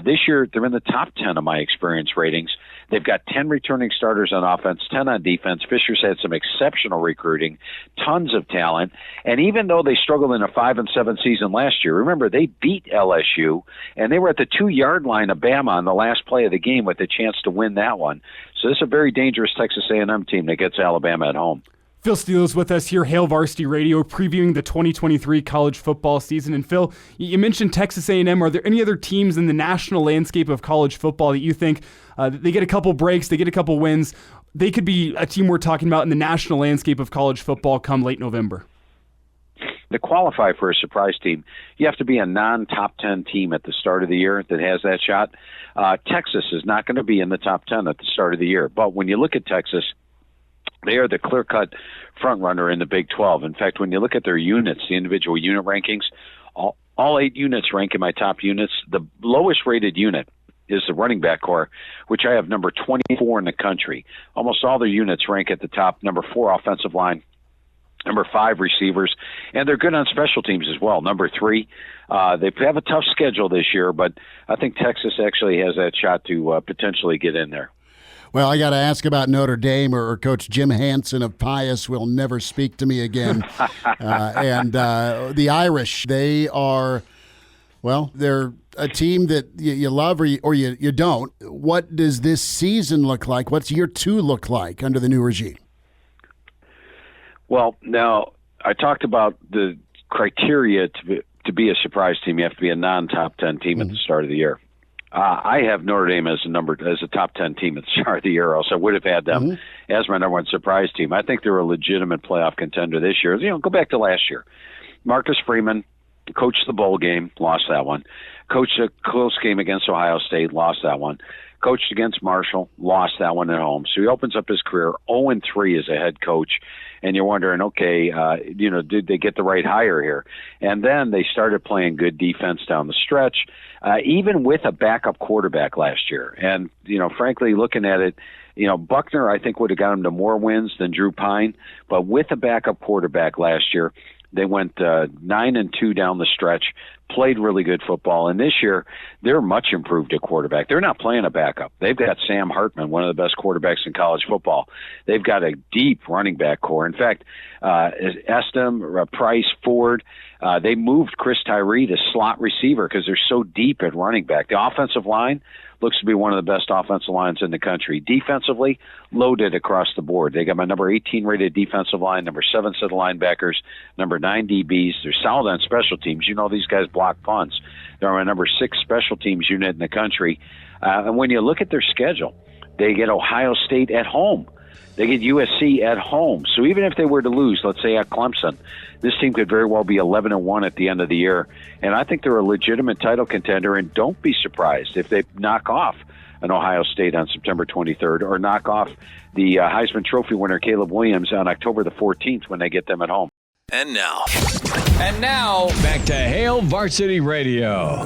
This year they're in the top 10 of my experience ratings. They've got 10 returning starters on offense, 10 on defense. Fisher's had some exceptional recruiting, tons of talent. And even though they struggled in a 5-7 season last year, remember they beat LSU and they were at the 2-yard line of Bama on the last play of the game with a chance to win that one. So this is a very dangerous Texas A&M team that gets Alabama at home. Phil Steele is with us here, Hail Varsity Radio, previewing the 2023 college football season. And Phil, you mentioned Texas A&M. Are there any other teams in the national landscape of college football that you think they get a couple breaks, they get a couple wins, they could be a team we're talking about in the national landscape of college football come late November? To qualify for a surprise team, you have to be a non-top 10 team at the start of the year that has that shot. Texas is not going to be in the top 10 at the start of the year. But when you look at Texas, they are the clear-cut front runner in the Big 12. In fact, when you look at their units, the individual unit rankings, all 8 units rank in my top units. The lowest rated unit is the running back core, which I have number 24 in the country. Almost all their units rank at the top. Number 4 offensive line, number 5 receivers, and they're good on special teams as well. Number 3, they have a tough schedule this year, but I think Texas actually has that shot to potentially get in there. Well, I got to ask about Notre Dame, or Coach Jim Hansen of Pius will never speak to me again. And the Irish, they are, well, they're a team that you love or you don't. What does this season look like? What's year 2 look like under the new regime? Well, now, I talked about the criteria to be a surprise team. You have to be a non-top 10 team at the start of the year. I have Notre Dame as a top 10 team at the start of the year, else I would have had them as my number 1 surprise team. I think they're a legitimate playoff contender this year. Go back to last year. Marcus Freeman coached the bowl game, lost that one. Coached a close game against Ohio State, lost that one. Coached against Marshall, lost that one at home. So he opens up his career 0-3 as a head coach. And you're wondering, okay, did they get the right hire here? And then they started playing good defense down the stretch, even with a backup quarterback last year. And, frankly, looking at it, Buckner, I think, would have got him to more wins than Drew Pine. But with a backup quarterback last year, they went 9-2 down the stretch, played really good football. And this year, they're much improved at quarterback. They're not playing a backup. They've got Sam Hartman, one of the best quarterbacks in college football. They've got a deep running back core. In fact, Estem, Price, Ford, they moved Chris Tyree to slot receiver because they're so deep at running back. The offensive line looks to be one of the best offensive lines in the country. Defensively, loaded across the board. They got my number 18 rated defensive line, number 7 set of linebackers, number 9 DBs. They're solid on special teams. These guys block punts. They're my number 6 special teams unit in the country. And when you look at their schedule, they get Ohio State at home. They get USC at home. So even if they were to lose, let's say at Clemson, this team could very well be 11-1 at the end of the year. And I think they're a legitimate title contender, and don't be surprised if they knock off an Ohio State on September 23rd or knock off the Heisman Trophy winner Caleb Williams on October the 14th when they get them at home. And now, back to Hail Varsity Radio.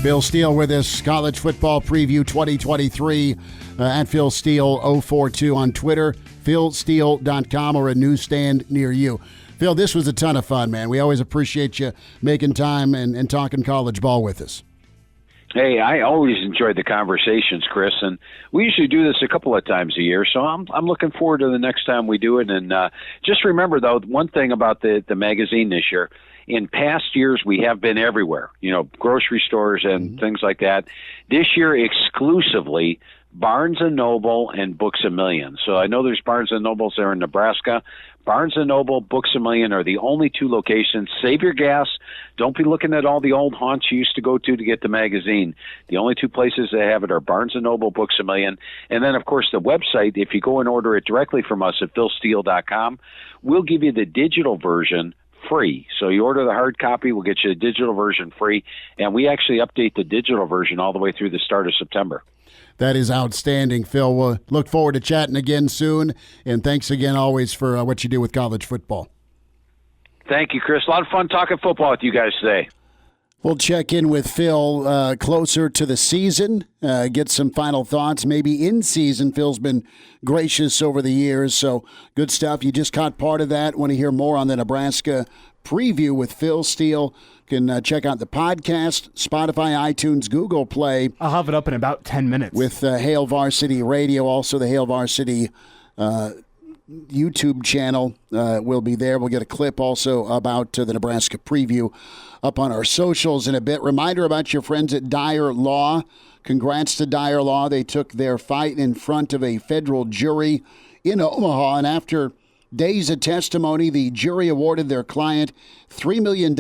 Phil Steele with us, College Football Preview 2023 at Phil Steele 042 on Twitter, philsteele.com, or a newsstand near you. Phil, this was a ton of fun, man. We always appreciate you making time and talking college ball with us. Hey, I always enjoyed the conversations, Chris, and we usually do this a couple of times a year, so I'm looking forward to the next time we do it. And just remember, though, one thing about the magazine this year, in past years, we have been everywhere, grocery stores and things like that. This year, exclusively Barnes & Noble and Books A Million. So I know there's Barnes & Nobles there in Nebraska. Barnes & Noble, Books A Million are the only two locations. Save your gas. Don't be looking at all the old haunts you used to go to get the magazine. The only two places that have it are Barnes & Noble, Books A Million. And then, of course, the website, if you go and order it directly from us at philsteele.com, we'll give you the digital version free. So you order the hard copy, we'll get you the digital version free. And we actually update the digital version all the way through the start of September. That is outstanding, Phil. We'll look forward to chatting again soon. And thanks again always for what you do with college football. Thank you, Chris. A lot of fun talking football with you guys today. We'll check in with Phil closer to the season, get some final thoughts, maybe in season. Phil's been gracious over the years, so good stuff. You just caught part of that. Want to hear more on the Nebraska preview with Phil Steele? You can check out the podcast, Spotify, iTunes, Google Play. I'll have it up in about 10 minutes. With Hail Varsity Radio, also the Hail Varsity YouTube channel will be there. We'll get a clip also about the Nebraska preview up on our socials in a bit. Reminder about your friends at Dyer Law. Congrats to Dyer Law. They took their fight in front of a federal jury in Omaha, and after days of testimony, the jury awarded their client $3 million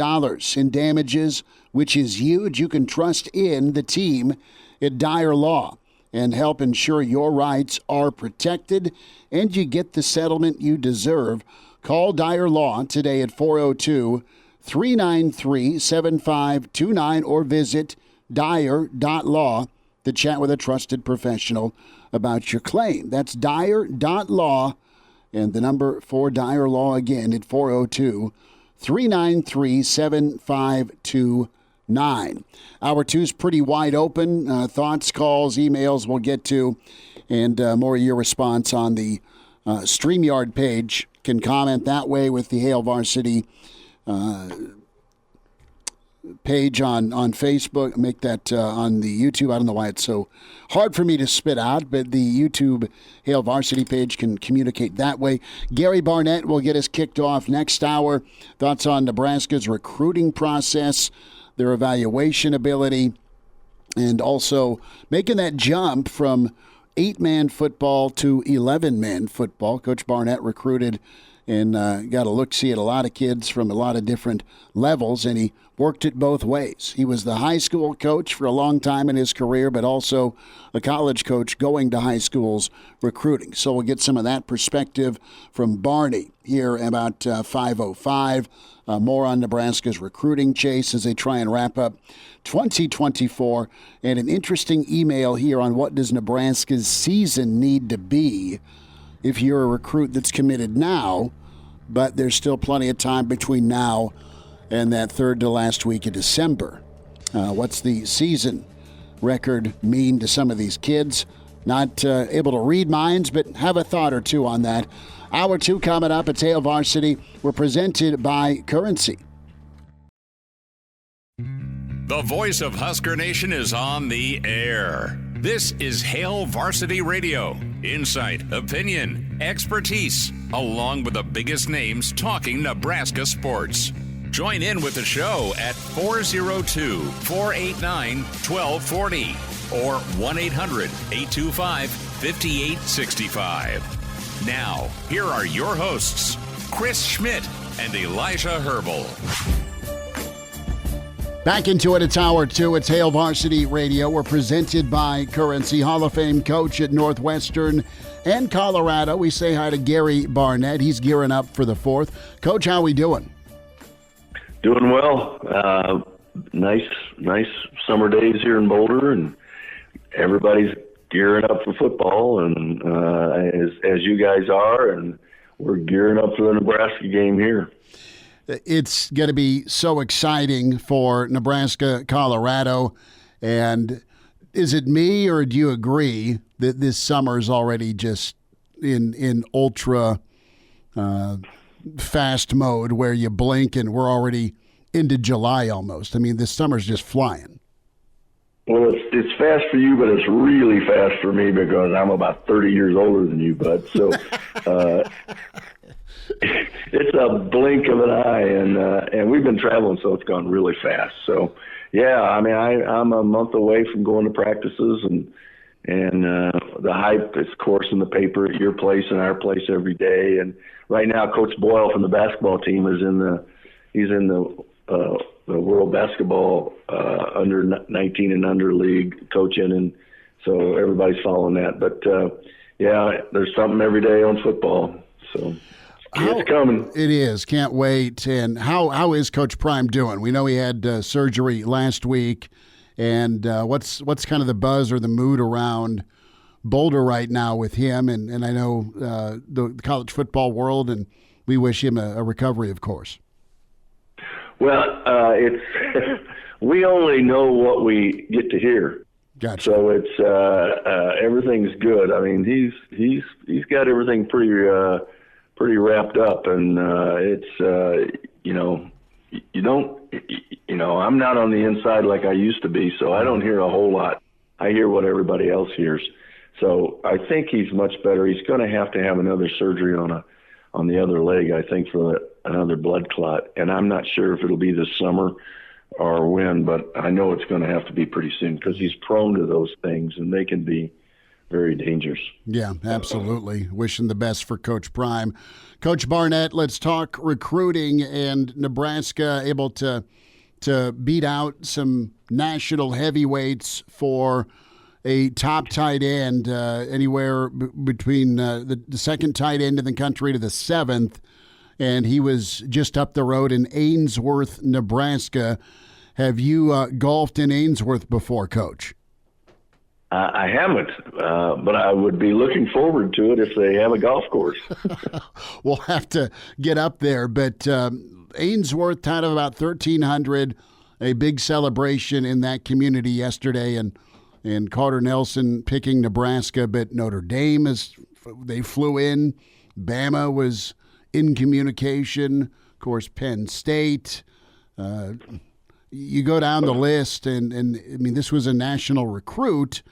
in damages, which is huge. You can trust in the team at Dyer Law and help ensure your rights are protected and you get the settlement you deserve. Call Dyer Law today at 402-393-7529 or visit Dyer.law to chat with a trusted professional about your claim. That's Dyer.law, and the number for Dyer Law again at 402-393-7529. Hour 2 is pretty wide open. Thoughts, calls, emails we'll get to, and more of your response on the StreamYard page. Can comment that way with the Hail Varsity page on Facebook. Make that on the YouTube. I don't know why it's so hard for me to spit out, but the YouTube Hail Varsity page can communicate that way. Gary Barnett will get us kicked off next hour. Thoughts on Nebraska's recruiting process, their evaluation ability, and also making that jump from 8-man football to 11-man football. Coach Barnett recruited and got a look-see at a lot of kids from a lot of different levels, and he worked it both ways. He was the high school coach for a long time in his career, but also a college coach going to high schools recruiting. So we'll get some of that perspective from Barney here about 5:05. More on Nebraska's recruiting chase as they try and wrap up 2024. And an interesting email here on what does Nebraska's season need to be if you're a recruit that's committed now, but there's still plenty of time between now and that third to last week of December. What's the season record mean to some of these kids? Not able to read minds, but have a thought or two on that. Hour 2 coming up at Hail Varsity. We're presented by Currency. The voice of Husker Nation is on the air. This is Hail Varsity Radio. Insight, opinion, expertise, along with the biggest names talking Nebraska sports. Join in with the show at 402-489-1240 or 1-800-825-5865. Now, here are your hosts, Chris Schmidt and Elijah Herbel. Back into it. It's Hour 2. It's Hail Varsity Radio. We're presented by Currency. Hall of Fame coach at Northwestern and Colorado. We say hi to Gary Barnett. He's gearing up for the 4th. Coach, how we doing? Doing well. Nice summer days here in Boulder, and everybody's gearing up for football, and as you guys are, and we're gearing up for the Nebraska game here. It's going to be so exciting for Nebraska, Colorado, and is it me or do you agree that this summer is already just in ultra fast mode where you blink and we're already into July almost? I mean, this summer's just flying. Well, it's fast for you, but it's really fast for me because I'm about 30 years older than you, bud. So it's a blink of an eye, and we've been traveling, so it's gone really fast. So, yeah, I mean, I'm a month away from going to practices and And the hype is, of course, in the paper at your place and our place every day. And right now, Coach Boyle from the basketball team is in the World Basketball under 19 and under league coaching, and so everybody's following that. But yeah, there's something every day on football. So it's coming. It is. Can't wait. And how is Coach Prime doing? We know he had surgery last week. And what's kind of the buzz or the mood around Boulder right now with him? And I know the college football world, and we wish him a recovery, of course. Well, it's we only know what we get to hear. Gotcha. So it's everything's good. I mean, he's got everything pretty wrapped up, and it's you don't. I'm not on the inside like I used to be, so I don't hear a whole lot. I hear what everybody else hears. So I think he's much better. He's going to have another surgery on the other leg, I think, for another blood clot. And I'm not sure if it'll be this summer or when, but I know it's going to have to be pretty soon because he's prone to those things, and they can be very dangerous. Yeah, absolutely. Wishing the best for Coach Prime. Coach Barnett, let's talk recruiting, and Nebraska able to beat out some national heavyweights for a top tight end, anywhere between the second tight end in the country to the seventh, and he was just up the road in Ainsworth, Nebraska. Have you golfed in Ainsworth before, Coach? I haven't, but I would be looking forward to it if they have a golf course. We'll have to get up there, but Ainsworth had about 1,300, a big celebration in that community yesterday, and Carter Nelson picking Nebraska, but Notre Dame, they flew in. Bama was in communication. Of course, Penn State. You go down the list, and I mean, this was a national recruit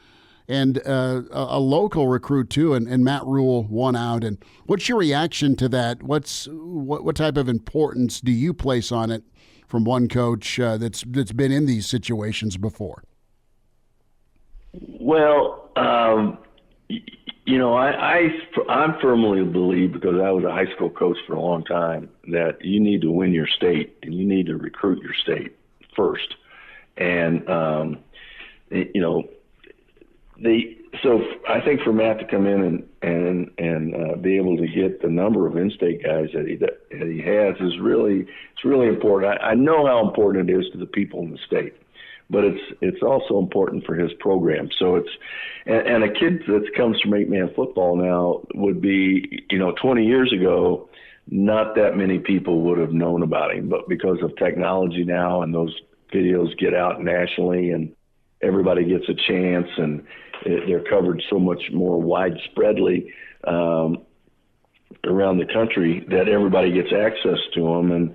and a local recruit too, and Matt Rule won out. And what's your reaction to that? What type of importance do you place on it from one coach that's been in these situations before? Well, I firmly believe, because I was a high school coach for a long time, that you need to win your state and you need to recruit your state first. And, so I think for Matt to come in and be able to get the number of in-state guys that he has it's really important. I know how important it is to the people in the state, but it's also important for his program. So and a kid that comes from 8-man football now would be, 20 years ago, not that many people would have known about him, but because of technology now and those videos get out nationally and everybody gets a chance and they're covered so much more widespreadly around the country that everybody gets access to them. And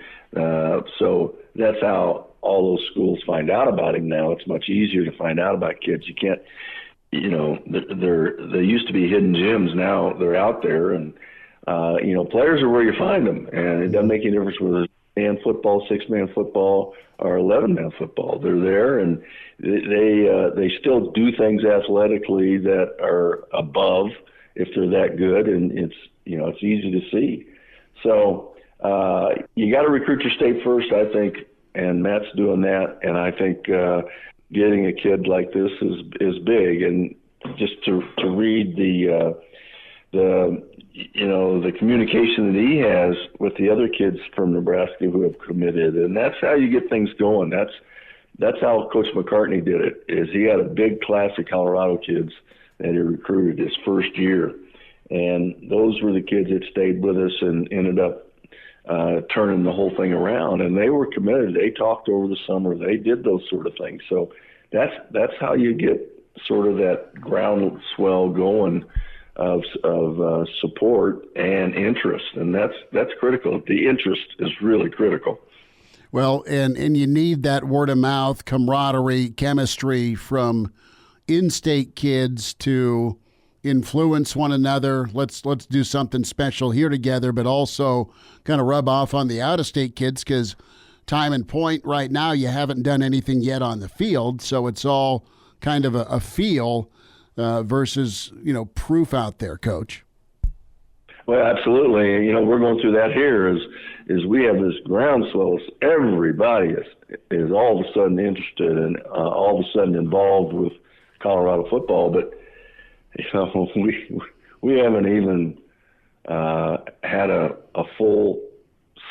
so that's how all those schools find out about him now. It's much easier to find out about kids. You can't, they used to be hidden gems. Now they're out there, and, players are where you find them. And it doesn't make any difference whether it's man football, 6-man football, or 11-man football. They're there, and they still do things athletically that are above if they're that good, and it's easy to see. So you got to recruit your state first, I think, and Matt's doing that. And I think getting a kid like this is big. And just to read the communication that he has with the other kids from Nebraska who have committed, and that's how you get things going. That's how Coach McCartney did it. Is he had a big class of Colorado kids that he recruited his first year, and those were the kids that stayed with us and ended up turning the whole thing around. And they were committed. They talked over the summer. They did those sort of things. So that's how you get sort of that groundswell going of support and interest, and that's critical. The interest is really critical. Well, and you need that word of mouth, camaraderie, chemistry from in-state kids to influence one another. Let's do something special here together, but also kind of rub off on the out-of-state kids, because time and point right now, you haven't done anything yet on the field, so it's all kind of a feel. versus, proof out there, Coach. Well, absolutely. We're going through that here is we have this groundswell. Everybody is all of a sudden interested and all of a sudden involved with Colorado football. But, we haven't even had a full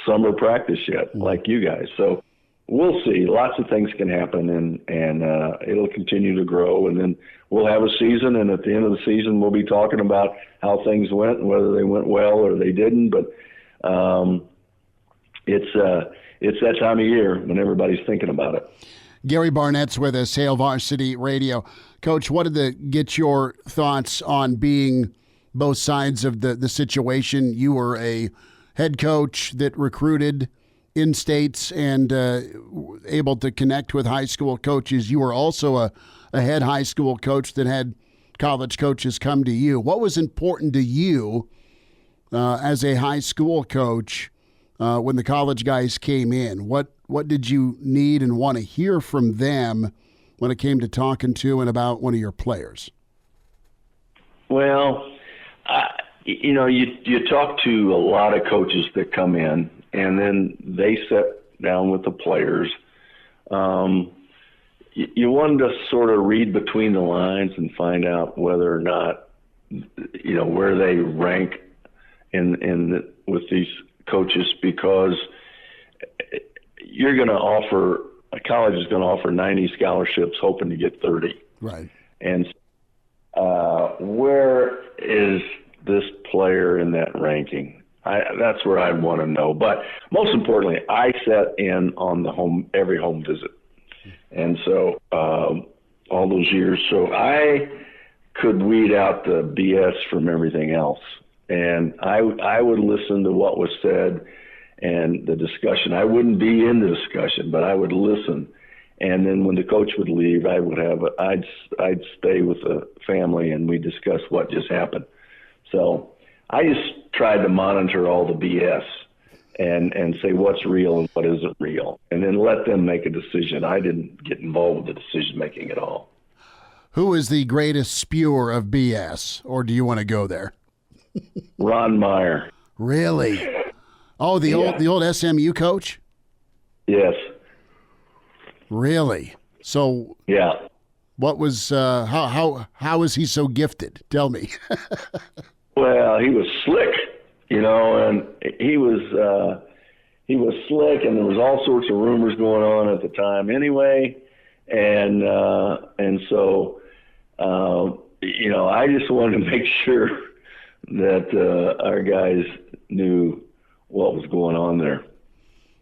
summer practice yet like you guys. So we'll see. Lots of things can happen, and it'll continue to grow. And then we'll have a season, and at the end of the season, we'll be talking about how things went and whether they went well or they didn't. But it's that time of year when everybody's thinking about it. Gary Barnett's with us, Hail Varsity Radio. Coach, wanted to get your thoughts on being both sides of the situation. You were a head coach that recruited in states and able to connect with high school coaches. You were also a head high school coach that had college coaches come to you. What was important to you as a high school coach when the college guys came in? What did you need and want to hear from them when it came to talking to and about one of your players? Well, you talk to a lot of coaches that come in, and then they sit down with the players. You wanted to sort of read between the lines and find out whether or not, where they rank with these coaches, because a college is going to offer 90 scholarships hoping to get 30. Right. And where is this player in that ranking? That's where I want to know. But most importantly, I sat in on every home visit. And so all those years, so I could weed out the BS from everything else. And I would listen to what was said and the discussion. I wouldn't be in the discussion, but I would listen. And then when the coach would leave, I'd stay with the family and we'd discuss what just happened. So I just tried to monitor all the BS and say what's real and what isn't real, and then let them make a decision. I didn't get involved with the decision making at all. Who is the greatest spewer of BS, or do you want to go there? Ron Meyer. Really? Oh, the old SMU coach? Yes. Really? So yeah. What was how is he so gifted? Tell me. Well, he was slick, and he was slick, and there was all sorts of rumors going on at the time anyway, and so I just wanted to make sure that our guys knew what was going on there.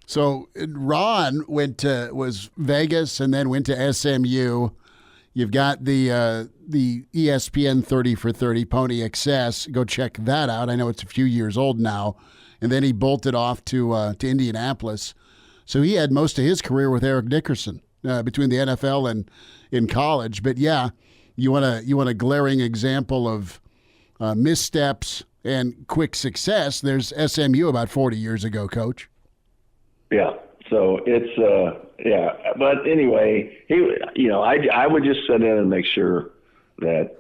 So Ron was Vegas and then went to SMU. You've got the ESPN 30 for 30 Pony Excess. Go check that out. I know it's a few years old now. And then he bolted off to Indianapolis. So he had most of his career with Eric Dickerson between the NFL and in college. But yeah, you want a glaring example of missteps and quick success. There's SMU about 40 years ago, Coach. Yeah. So it's but anyway, I would just sit in and make sure that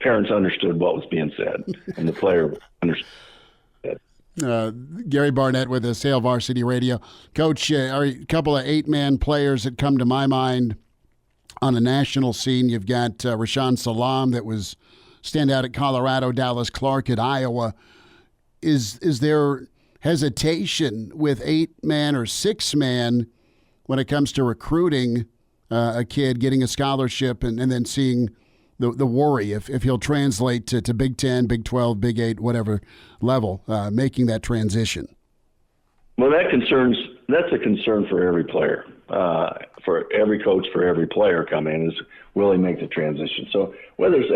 parents understood what was being said and the player understood. Gary Barnett with us, Hail Varsity Radio. Coach, a couple of 8-man players that come to my mind on the national scene. You've got Rashaan Salaam that was standout at Colorado, Dallas Clark at Iowa. Is there hesitation with 8-man or 6-man when it comes to recruiting a kid, getting a scholarship, and then seeing the worry if he'll translate to Big 10, Big 12, Big 8, whatever level, making that transition? Well, that's a concern for every player, for every coach, for every player coming in, is will he make the transition? So whether it's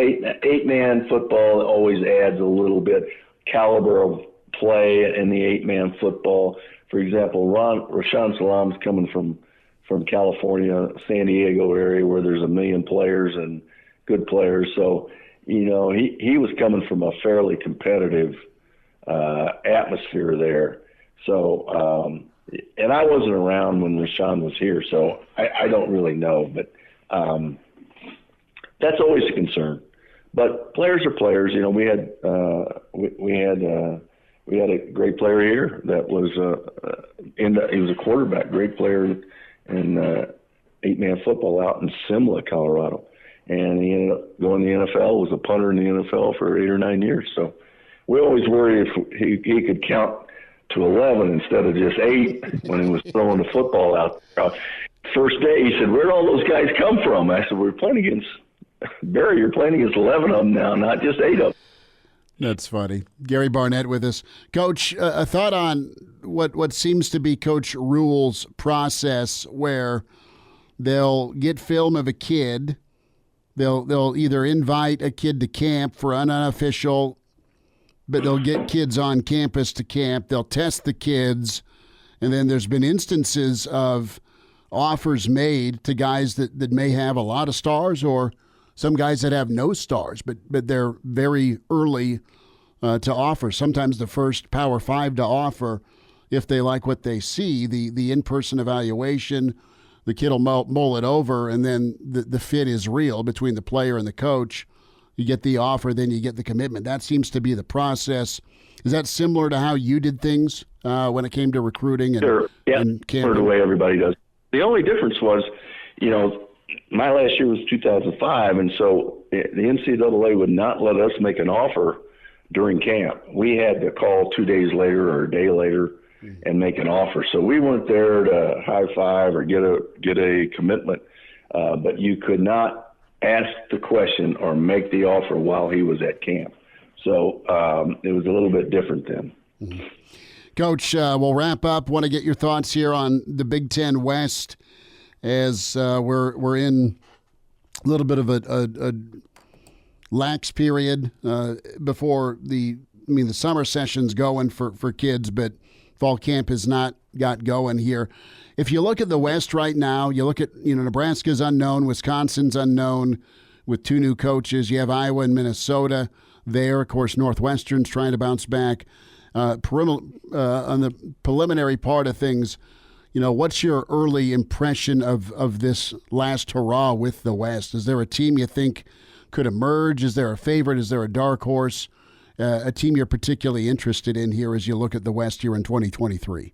8-man football, it always adds a little bit caliber of play in the 8-man football. For example, Rashaan Salaam's coming from California, San Diego area, where there's 1 million players and good players. So, he was coming from a fairly competitive atmosphere there. So, and I wasn't around when Rashaan was here, so I don't really know. But that's always a concern. But players are players. You know, we had a great player here that was he was a quarterback, great player in 8-man football out in Simla, Colorado, and he ended up going to the NFL. Was a punter in the NFL for 8 or 9 years. So we always worried if he could count to 11 instead of just 8 when he was throwing the football out there. First day, he said, "Where'd all those guys come from?" I said, "We're playing against Barry. You're playing against 11 of them now, not just 8 of them." That's funny. Gary Barnett with us. Coach, a thought on what seems to be Coach Rule's process, where they'll get film of a kid. They'll either invite a kid to camp for an unofficial, but they'll get kids on campus to camp. They'll test the kids. And then there's been instances of offers made to guys that may have a lot of stars, or some guys that have no stars, but they're very early to offer. Sometimes the first Power 5 to offer, if they like what they see, the in-person evaluation, the kid will mull it over, and then the fit is real between the player and the coach. You get the offer, then you get the commitment. That seems to be the process. Is that similar to how you did things when it came to recruiting? Sure. Yeah, sort of the way everybody does. The only difference was, you know, my last year was 2005, and so the NCAA would not let us make an offer during camp. We had to call 2 days later or a day later and make an offer. So we weren't there to high five or get a commitment, but you could not ask the question or make the offer while he was at camp. So it was a little bit different then. Mm-hmm. Coach, we'll wrap up. Want to get your thoughts here on the Big Ten West as we're in a little bit of a lax period before the summer session's going for kids, but fall camp has not got going here. If you look at the West right now, you look at, Nebraska's unknown, Wisconsin's unknown with 2 new coaches. You have Iowa and Minnesota there. Of course, Northwestern's trying to bounce back. On the preliminary part of things, what's your early impression of this last hurrah with the West? Is there a team you think could emerge? Is there a favorite? Is there a dark horse? A team you're particularly interested in here as you look at the West here in 2023?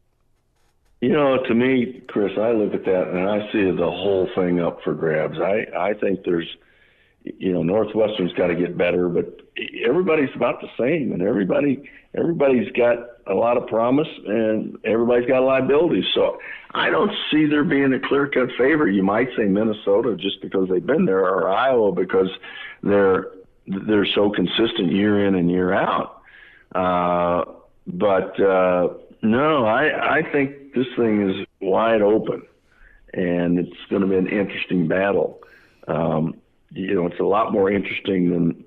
To me, Chris, I look at that and I see the whole thing up for grabs. I think there's, Northwestern's got to get better, but everybody's about the same, and everybody's got a lot of promise, and everybody's got liabilities. So I don't see there being a clear-cut favorite. You might say Minnesota just because they've been there, or Iowa because they're so consistent year in and year out. No, I think this thing is wide open, and it's going to be an interesting battle. It's a lot more interesting than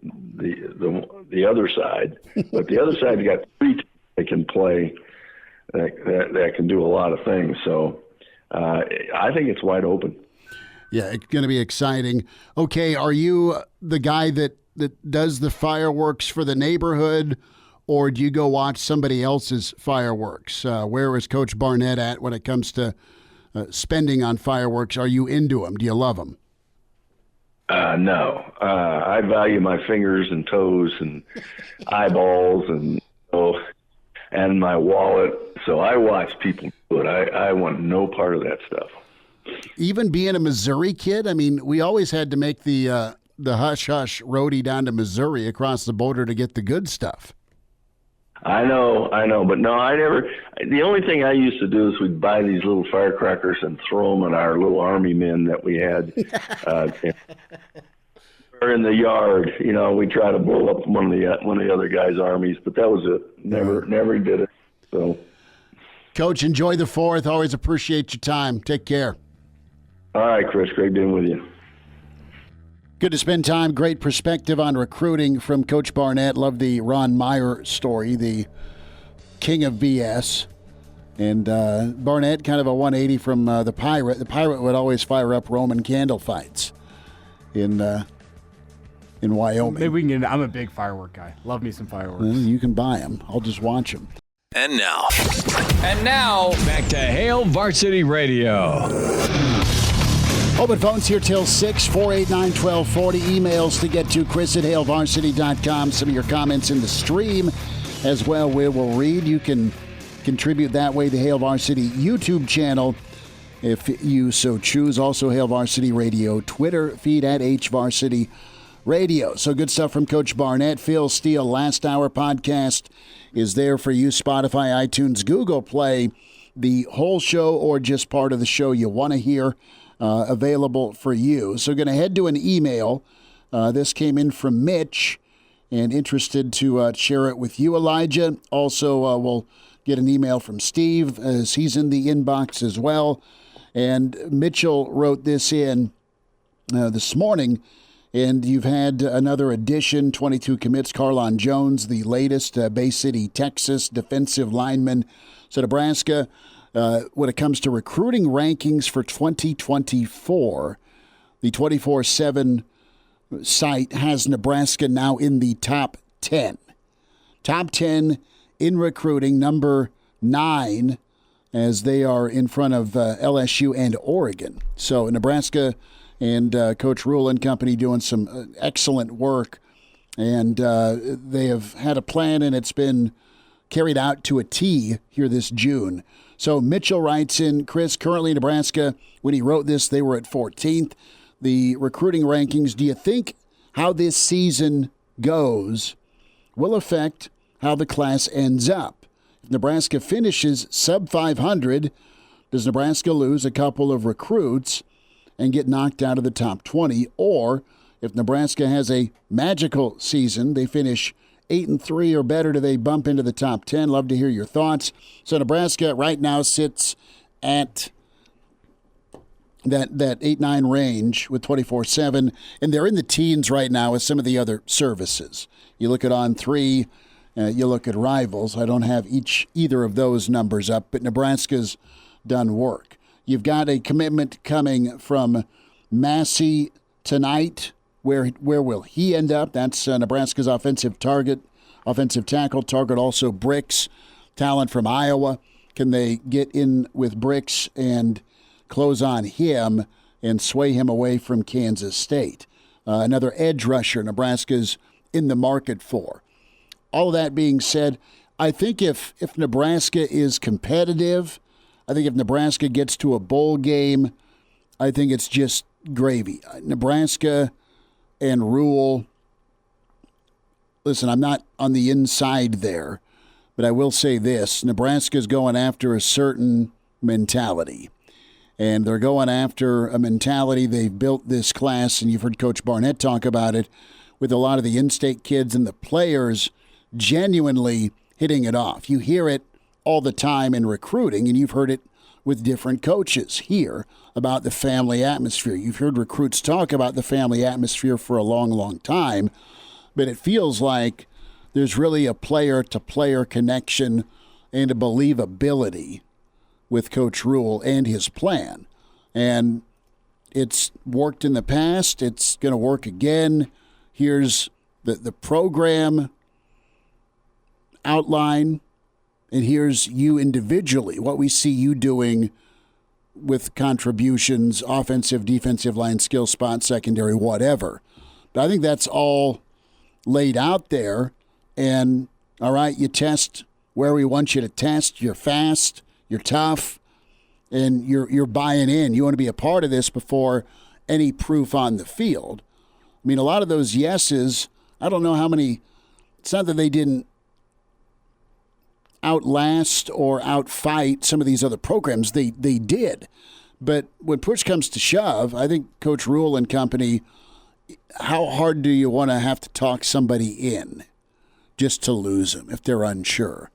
the other side, but the other side's got 3 teams that can play that can do a lot of things. So I think it's wide open. Yeah, it's going to be exciting. Okay, are you the guy that does the fireworks for the neighborhood, or do you go watch somebody else's fireworks? Where is Coach Barnett at when it comes to spending on fireworks? Are you into them? Do you love them? No. I value my fingers and toes and eyeballs and my wallet. So I watch people do it. I want no part of that stuff. Even being a Missouri kid, we always had to make the hush-hush roadie down to Missouri across the border to get the good stuff. I know, but no, I never. The only thing I used to do is we'd buy these little firecrackers and throw them at our little army men that we had in the yard. We try to blow up one of the other guys' armies, but that was it. Never did it. So, Coach, enjoy the 4th. Always appreciate your time. Take care. All right, Chris. Great being with you. Good to spend time. Great perspective on recruiting from Coach Barnett. Love the Ron Meyer story, the king of BS. And Barnett, kind of a 180 from the Pirate. The Pirate would always fire up Roman candle fights in Wyoming. Maybe we can get. I'm a big firework guy. Love me some fireworks. Well, you can buy them. I'll just watch them. And now, back to Hail Varsity Radio. Open phones here till 6, 489-1240. Emails to get to chris@hailvarsity.com. Some of your comments in the stream as well we will read. You can contribute that way. The Hail Varsity YouTube channel, if you so choose. Also, Hail Varsity Radio Twitter feed at HVarsity Radio. So good stuff from Coach Barnett. Phil Steele, Last Hour podcast is there for you. Spotify, iTunes, Google Play. The whole show or just part of the show you want to hear available for you. So going to head to an email. This came in from Mitch and interested to share it with you, Elijah. Also, we'll get an email from Steve as he's in the inbox as well. And Mitchell wrote this in this morning. And you've had another addition, 22 commits, Carlon Jones, the latest, Bay City, Texas, defensive lineman. So Nebraska, when it comes to recruiting rankings for 2024, the 24/7 site has Nebraska now in the top 10. Top 10 in recruiting, number 9, as they are in front of LSU and Oregon. So Nebraska and Coach Rule and company doing some excellent work. And they have had a plan, and it's been carried out to a T here this June. So Mitchell writes in, Chris, currently Nebraska, when he wrote this, they were at 14th. The recruiting rankings, do you think how this season goes will affect how the class ends up? If Nebraska finishes sub 500, does Nebraska lose a couple of recruits and get knocked out of the top 20? Or if Nebraska has a magical season, they finish 8-3 or better, do they bump into the top 10? Love to hear your thoughts. So Nebraska right now sits at that 8-9 range with 24/7, and they're in the teens right now with some of the other services. You look at On3, you look at Rivals. I don't have either of those numbers up, but Nebraska's done work. You've got a commitment coming from Massey tonight. Where will he end up? That's Nebraska's offensive tackle. Target also Bricks, talent from Iowa. Can they get in with Bricks and close on him and sway him away from Kansas State? Another edge rusher Nebraska's in the market for. All of that being said, I think if Nebraska is competitive, I think if Nebraska gets to a bowl game, I think it's just gravy. Nebraska and Rule, listen, I'm not on the inside there, but I will say this. Nebraska's going after a certain mentality, and they're going after a mentality. They've built this class, and you've heard Coach Barnett talk about it, with a lot of the in-state kids and the players genuinely hitting it off. You hear it all the time in recruiting, and you've heard it with different coaches here about the family atmosphere. You've heard recruits talk about the family atmosphere for a long, long time, but it feels like there's really a player-to-player connection and a believability with Coach Rule and his plan. And it's worked in the past. It's going to work again. Here's the program outline, and here's you individually, what we see you doing with contributions, offensive, defensive line, skill spot, secondary, whatever. But I think that's all laid out there. And, all right, you test where we want you to test. You're fast, you're tough, and you're buying in. You want to be a part of this before any proof on the field. I mean, a lot of those yeses, I don't know how many, it's not that they didn't outlast or outfight some of these other programs. They did. But when push comes to shove, I think Coach Rule and company, how hard do you want to have to talk somebody in just to lose them if they're unsure?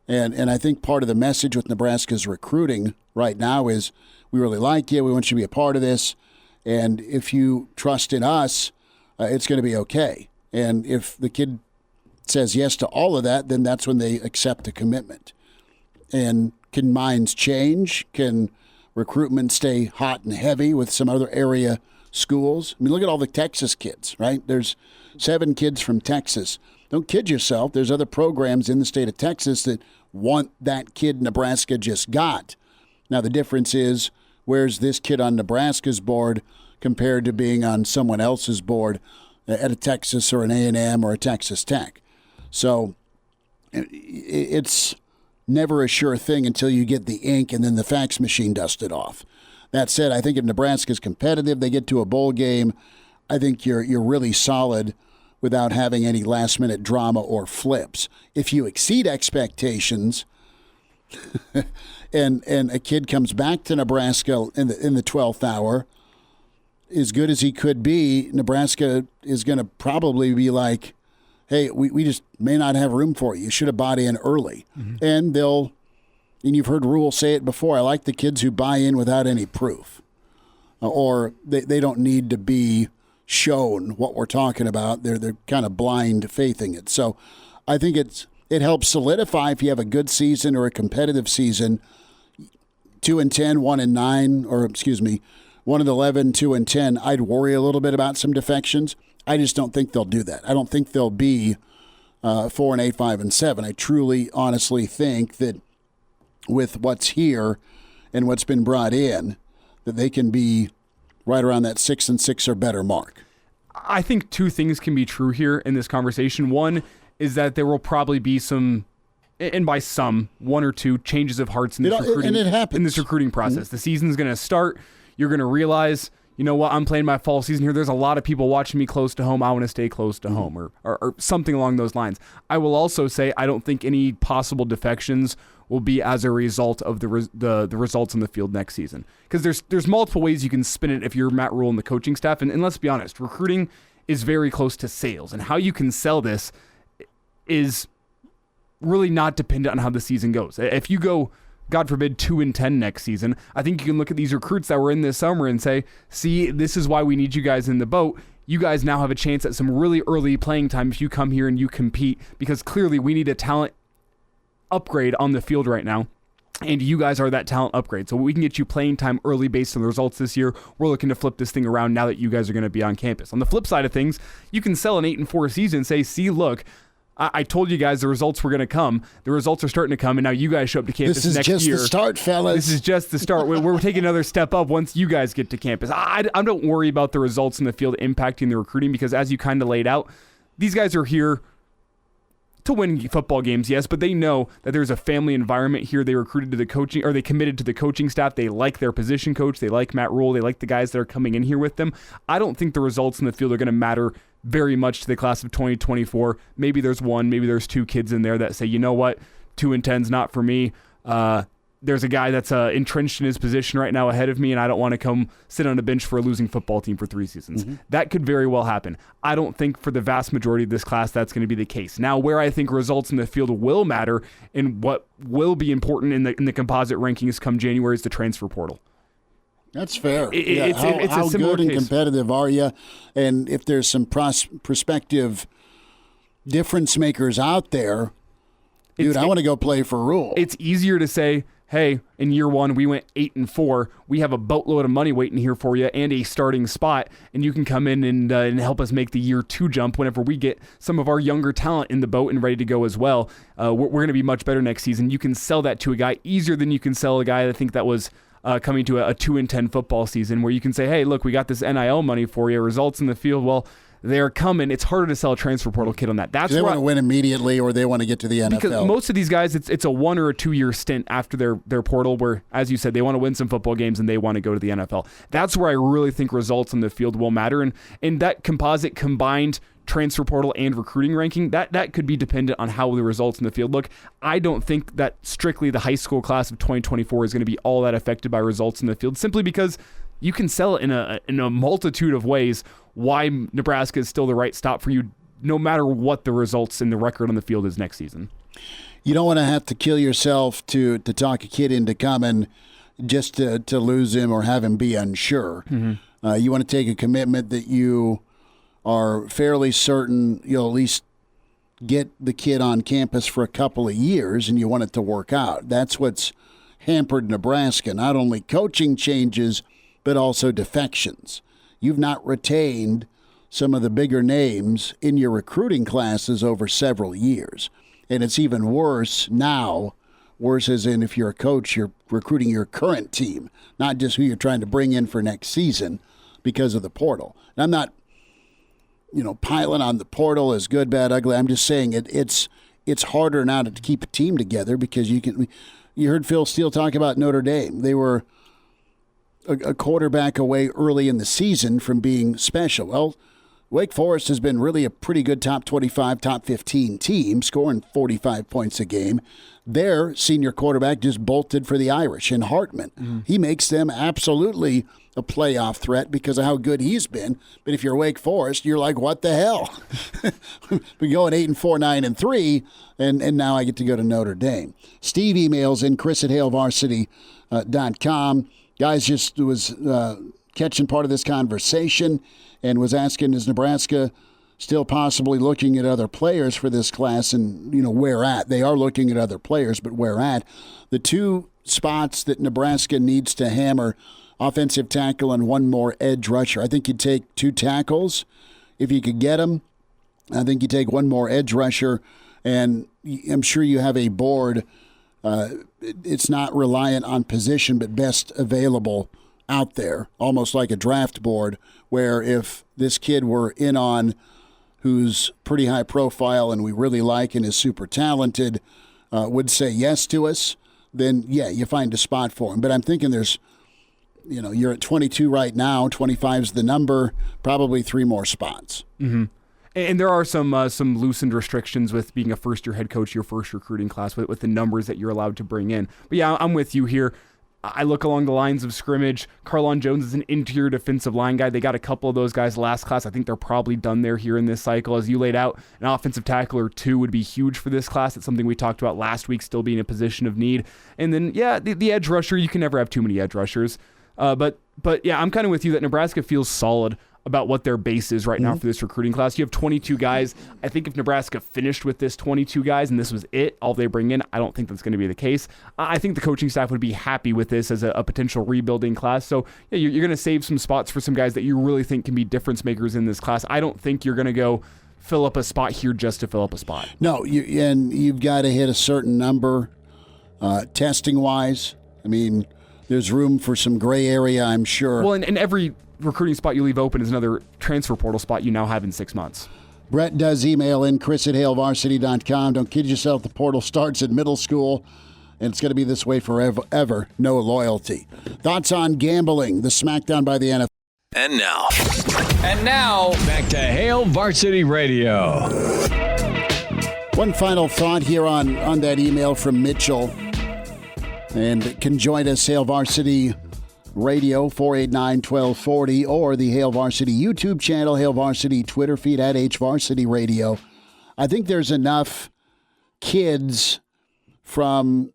And I think part of the message with Nebraska's recruiting right now is we really like you. We want you to be a part of this. And if you trust in us, it's going to be okay. And if the kid says yes to all of that, then that's when they accept the commitment. And can minds change? Can recruitment stay hot and heavy with some other area schools? I mean, look at all the Texas kids, right? There's 7 kids from Texas. Don't kid yourself. There's other programs in the state of Texas that want that kid Nebraska just got. Now, the difference is where's this kid on Nebraska's board compared to being on someone else's board at a Texas or an A&M or a Texas Tech. So it's never a sure thing until you get the ink and then the fax machine dusted off. That said, I think if Nebraska's competitive, they get to a bowl game, I think you're really solid without having any last-minute drama or flips. If you exceed expectations and a kid comes back to Nebraska in the 12th hour, as good as he could be, Nebraska is going to probably be like, hey, we just may not have room for you. You should have bought in early. Mm-hmm. And you've heard Rule say it before, I like the kids who buy in without any proof. Or they don't need to be shown what we're talking about. They're kind of blind faithing it. So I think it helps solidify if you have a good season or a competitive season, 2-10, 1-9, or 1-11, 2-10. I'd worry a little bit about some defections. I just don't think they'll do that. I don't think they'll be 4-8, 5-7. I truly, honestly think that with what's here and what's been brought in, that they can be right around that 6-6 or better mark. I think two things can be true here in this conversation. One is that there will probably be some, and by some, one or two changes of hearts in this recruiting, and it happens. In this recruiting process. Mm-hmm. The season's going to start. You're going to realize, you know what, I'm playing my fall season here. There's a lot of people watching me close to home. I want to stay close to home, or something along those lines. I will also say I don't think any possible defections will be as a result of the results on the field next season. Because there's multiple ways you can spin it if you're Matt Rule and the coaching staff. And let's be honest, recruiting is very close to sales. And how you can sell this is really not dependent on how the season goes. If you go, God forbid, 2-10 next season, I think you can look at these recruits that were in this summer and say, see, this is why we need you guys in the boat. You guys now have a chance at some really early playing time if you come here and you compete, because clearly we need a talent upgrade on the field right now, and you guys are that talent upgrade. So we can get you playing time early based on the results this year. We're looking to flip this thing around now that you guys are going to be on campus. On the flip side of things, you can sell an 8-4 season and say, see, look, I told you guys the results were going to come. The results are starting to come, and now you guys show up to campus next year. This is just the start, fellas. This is just the start. We're taking another step up once you guys get to campus. I don't worry about the results in the field impacting the recruiting, because as you kind of laid out, these guys are here to win football games, yes, but they know that there's a family environment here. They recruited to the coaching, or they committed to the coaching staff. They like their position coach. They like Matt Rule. They like the guys that are coming in here with them. I don't think the results in the field are going to matter very much to the class of 2024. Maybe there's one, maybe there's two kids in there that say, you know what, 2-10's not for me. There's a guy that's entrenched in his position right now ahead of me, and I don't want to come sit on a bench for a losing football team for 3 seasons. Mm-hmm. That could very well happen. I don't think for the vast majority of this class that's going to be the case. Now, where I think results in the field will matter and what will be important in the composite rankings come January is the transfer portal. That's fair. It's how a similar good and case. competitive are you? And if there's some prospective difference makers out there, dude, I want to go play for Rule. It's easier to say, hey, in year one, we went 8-4. We have a boatload of money waiting here for you and a starting spot, and you can come in and help us make the year 2 jump whenever we get some of our younger talent in the boat and ready to go as well. We're going to be much better next season. You can sell that to a guy easier than you can sell a guy, I think, that was coming to a 2-10 football season, where you can say, hey, look, we got this NIL money for you. Results in the field, well, they're coming. It's harder to sell a transfer portal kid on that. That's they want to win immediately, or they want to get to the NFL. Because most of these guys, it's a 1 or a 2 year stint after their portal, where, as you said, they want to win some football games and they want to go to the NFL. That's where I really think results in the field will matter. And that composite combined transfer portal and recruiting ranking, that could be dependent on how the results in the field look. I don't think that strictly the high school class of 2024 is going to be all that affected by results in the field, simply because you can sell it in a multitude of ways why Nebraska is still the right stop for you, no matter what the results in the record on the field is next season. You don't want to have to kill yourself to talk a kid into coming just to lose him or have him be unsure. Mm-hmm. You want to take a commitment that you are fairly certain you'll at least get the kid on campus for a couple of years, and you want it to work out. That's what's hampered Nebraska. Not only coaching changes, but also defections. You've not retained some of the bigger names in your recruiting classes over several years. And it's even worse now Worse as in if you're a coach, you're recruiting your current team, not just who you're trying to bring in for next season because of the portal. And I'm not, piling on the portal as good, bad, ugly. I'm just saying it's harder now to keep a team together because you heard Phil Steele talk about Notre Dame. They were a quarterback away early in the season from being special. Well, Wake Forest has been really a pretty good top 25, top 15 team, scoring 45 points a game. Their senior quarterback just bolted for the Irish in Hartman. Mm-hmm. He makes them absolutely a playoff threat because of how good he's been. But if you're Wake Forest, you're like, what the hell? We're going 8-4, 9-3, and now I get to go to Notre Dame. Steve emails in chris@HaleVarsity.com. Guys just was catching part of this conversation and was asking, is Nebraska still possibly looking at other players for this class and, where at? They are looking at other players, but where at? The two spots that Nebraska needs to hammer, offensive tackle and one more edge rusher. I think you'd take 2 tackles if you could get them. I think you take one more edge rusher, and I'm sure you have a board. It's not reliant on position, but best available out there, almost like a draft board, where if this kid were in on who's pretty high profile and we really like and is super talented, would say yes to us, then, yeah, you find a spot for him. But I'm thinking there's, you're at 22 right now, 25 is the number, probably 3 more spots. Mm-hmm. And there are some loosened restrictions with being a first-year head coach, your first recruiting class, with the numbers that you're allowed to bring in. But yeah, I'm with you here. I look along the lines of scrimmage. Carlon Jones is an interior defensive line guy. They got a couple of those guys last class. I think they're probably done there here in this cycle. As you laid out, an offensive tackle or 2 would be huge for this class. It's something we talked about last week, still being a position of need. And then, yeah, the edge rusher, you can never have too many edge rushers. But yeah, I'm kind of with you that Nebraska feels solid about what their base is right now for this recruiting class. You have 22 guys. I think if Nebraska finished with this 22 guys and this was it, all they bring in, I don't think that's going to be the case. I think the coaching staff would be happy with this as a potential rebuilding class. So yeah, you're going to save some spots for some guys that you really think can be difference makers in this class. I don't think you're going to go fill up a spot here just to fill up a spot. No, you've got to hit a certain number testing-wise. I mean, there's room for some gray area, I'm sure. Well, and every recruiting spot you leave open is another transfer portal spot you now have in 6 months. Brett does email in chris@HaleVarsity.com. Don't kid yourself, the portal starts in middle school, and it's going to be this way forever. No loyalty. Thoughts on gambling, the smackdown by the NFL. And now, back to Hale Varsity Radio. One final thought here on that email from Mitchell. And can join us, Hale Varsity Radio, 489-1240, or the Hale Varsity YouTube channel, Hale Varsity Twitter feed at HVarsity Radio. I think there's enough kids from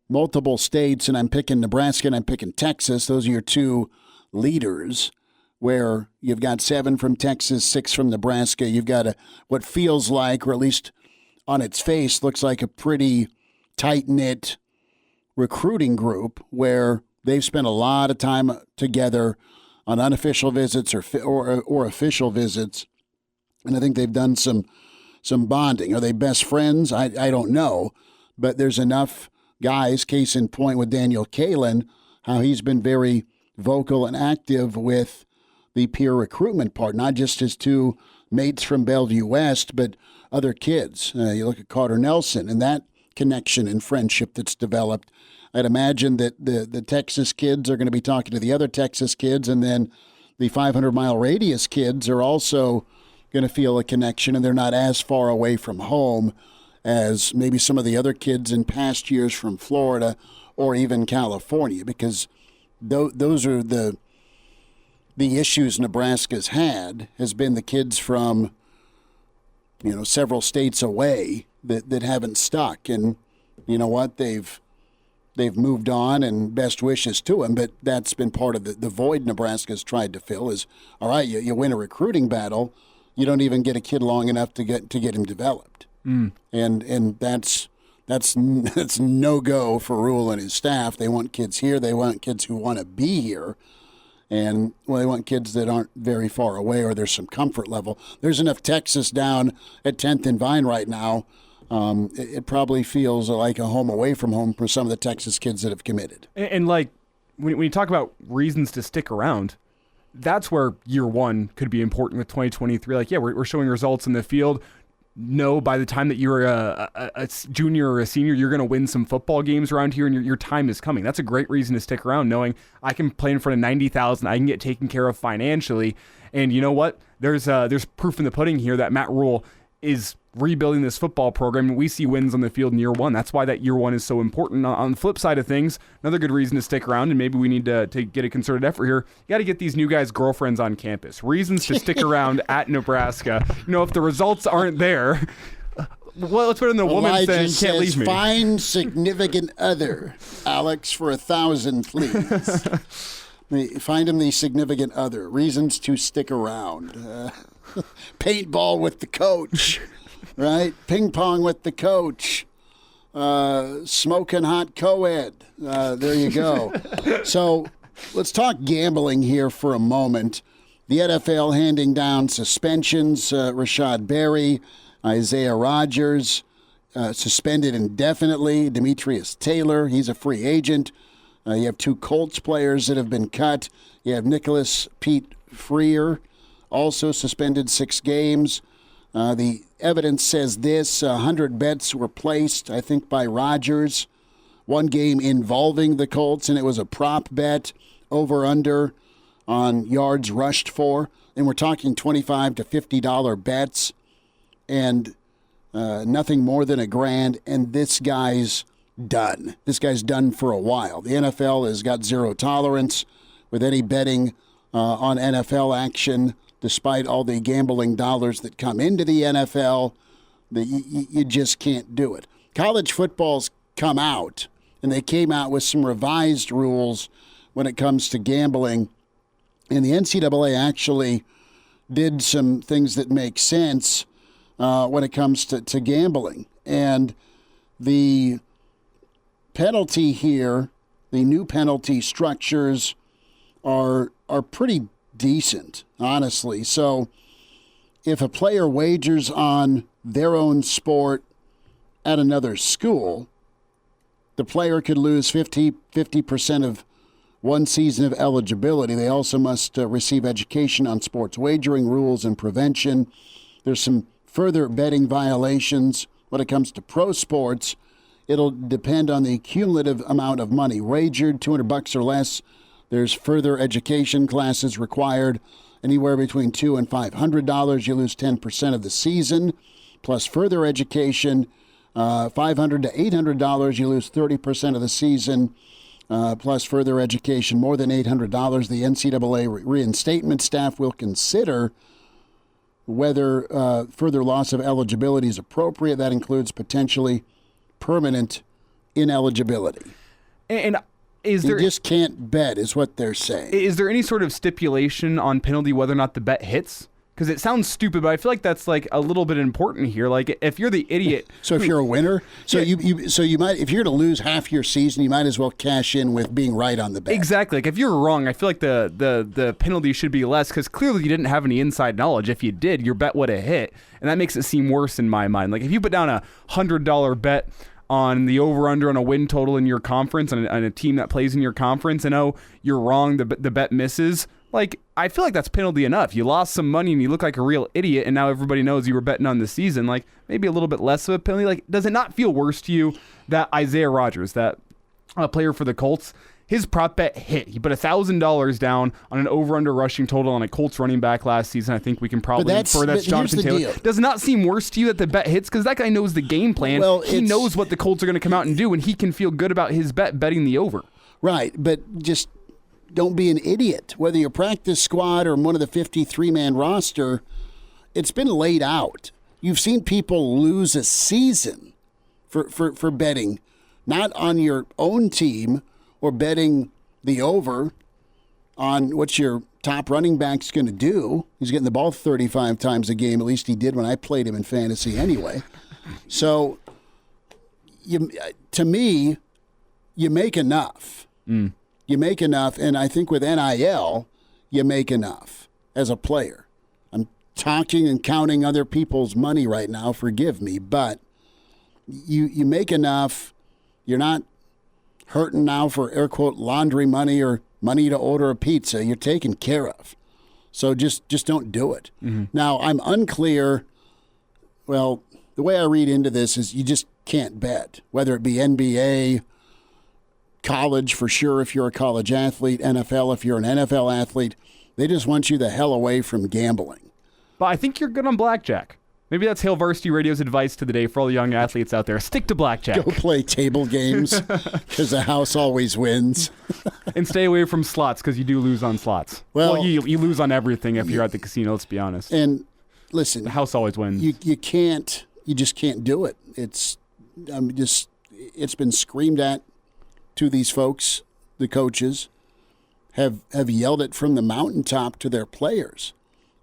multiple states, and I'm picking Nebraska and I'm picking Texas. Those are your 2 leaders, where you've got 7 from Texas, 6 from Nebraska. You've got what feels like, or at least on its face, looks like a pretty tight-knit recruiting group where they've spent a lot of time together on unofficial visits or official visits, and I think they've done some bonding. Are they best friends? I don't know, but there's enough guys, case in point with Daniel Kalin, how he's been very vocal and active with the peer recruitment part, not just his 2 mates from Bellevue West, but other kids. You look at Carter Nelson and that connection and friendship that's developed. I'd imagine that the Texas kids are going to be talking to the other Texas kids, and then the 500-mile radius kids are also going to feel a connection, and they're not as far away from home as maybe some of the other kids in past years from Florida or even California, because those are the issues Nebraska's had, has been the kids from several states away that haven't stuck. And you know what? They've moved on, and best wishes to him, but that's been part of the void Nebraska's tried to fill is, all right, you win a recruiting battle, you don't even get a kid long enough to get him developed. And that's no-go for Rule and his staff. They want kids here. They want kids who want to be here. And, well, they want kids that aren't very far away or there's some comfort level. There's enough Texas down at 10th and Vine right now. it probably feels like a home away from home for some of the Texas kids that have committed. And like, when you talk about reasons to stick around, that's where year one could be important with 2023. Like, yeah, we're showing results in the field. No, by the time that you're a junior or a senior, you're going to win some football games around here, and your time is coming. That's a great reason to stick around, knowing I can play in front of 90,000. I can get taken care of financially. And you know what? There's proof in the pudding here that Matt Rule is rebuilding this football program. We see wins on the field in year one. That's why that year one is so important. On the flip side of things, another good reason to stick around, and maybe we need to get a concerted effort here, you got to get these new guys' girlfriends on campus. Reasons to stick around at Nebraska. You know, if the results aren't there, well, let's put in the woman saying, can't leave me. Find significant other, Alex, for 1,000, please. Find him the significant other. Reasons to stick around. Paintball with the coach, right? Ping pong with the coach. Smoking hot co-ed. There you go. So let's talk gambling here for a moment. The NFL handing down suspensions. Rashad Berry, Isaiah Rodgers, suspended indefinitely. Demetrius Taylor, he's a free agent. You have 2 Colts players that have been cut. You have Nicholas Pete Freer, also suspended 6 games. The evidence says this, 100 bets were placed, I think, by Rodgers. 1 game involving the Colts, and it was a prop bet, over-under on yards rushed for. And we're talking $25 to $50 bets, and nothing more than $1,000, and this guy's done. This guy's done for a while. The NFL has got zero tolerance with any betting on NFL action. Despite all the gambling dollars that come into the NFL, you just can't do it. College football's come out, and they came out with some revised rules when it comes to gambling. And the NCAA actually did some things that make sense when it comes to gambling. And the penalty here, the new penalty structures are pretty decent, honestly. So if a player wagers on their own sport at another school, the player could lose 50% of 1 season of eligibility. They also must receive education on sports wagering rules and prevention. There's some further betting violations when it comes to pro sports. It'll depend on the cumulative amount of money wagered, $200 or less. There's further education classes required, anywhere between $200 and $500. You lose 10% of the season, plus further education, $500 to $800. You lose 30% of the season, plus further education, more than $800. The NCAA reinstatement staff will consider whether further loss of eligibility is appropriate. That includes potentially permanent ineligibility. And is you there just can't bet, is what they're saying. Is there any sort of stipulation on penalty whether or not the bet hits? Because it sounds stupid, but I feel like that's like a little bit important here. Like if you're the idiot, so if you're a winner, so you might, if you're going to lose half your season, you might as well cash in with being right on the bet. Exactly. Like if you're wrong, I feel like the penalty should be less because clearly you didn't have any inside knowledge. If you did, your bet would have hit, and that makes it seem worse in my mind. Like if you put down $100 bet on the over-under on a win total in your conference and a team that plays in your conference, and you're wrong, the bet misses. Like, I feel like that's penalty enough. You lost some money and you look like a real idiot, and now everybody knows you were betting on the season. Like, maybe a little bit less of a penalty. Like, does it not feel worse to you that Isaiah Rodgers, that player for the Colts, his prop bet hit? He put $1,000 down on an over-under rushing total on a Colts running back last season. I think we can probably infer that's Jonathan Taylor. Deal. Does it not seem worse to you that the bet hits? Because that guy knows the game plan. Well, he knows what the Colts are going to come out and do, and he can feel good about his betting the over. Right, but just don't be an idiot. Whether you're practice squad or one of the 53-man roster, it's been laid out. You've seen people lose a season for betting, not on your own team or betting the over on what your top running back's going to do. He's getting the ball 35 times a game. At least he did when I played him in fantasy anyway. So, to me, you make enough. You make enough, and I think with NIL, you make enough as a player. I'm talking and counting other people's money right now, forgive me, but you make enough. You're not hurting now for air quote laundry money or money to order a pizza. You're taken care of. So just don't do it. Mm-hmm. Now, I'm unclear. Well, the way I read into this is you just can't bet, whether it be NBA, college for sure if you're a college athlete, NFL if you're an NFL athlete. They just want you the hell away from gambling. But I think you're good on blackjack. Maybe that's Hail Varsity Radio's advice to the day for all the young athletes out there. Stick to blackjack. Go play table games because the house always wins. And stay away from slots because you do lose on slots. Well, you lose on everything if you're at the casino, let's be honest. And listen, the house always wins. You just can't do it. It's been screamed at to these folks. The coaches have yelled it from the mountaintop to their players.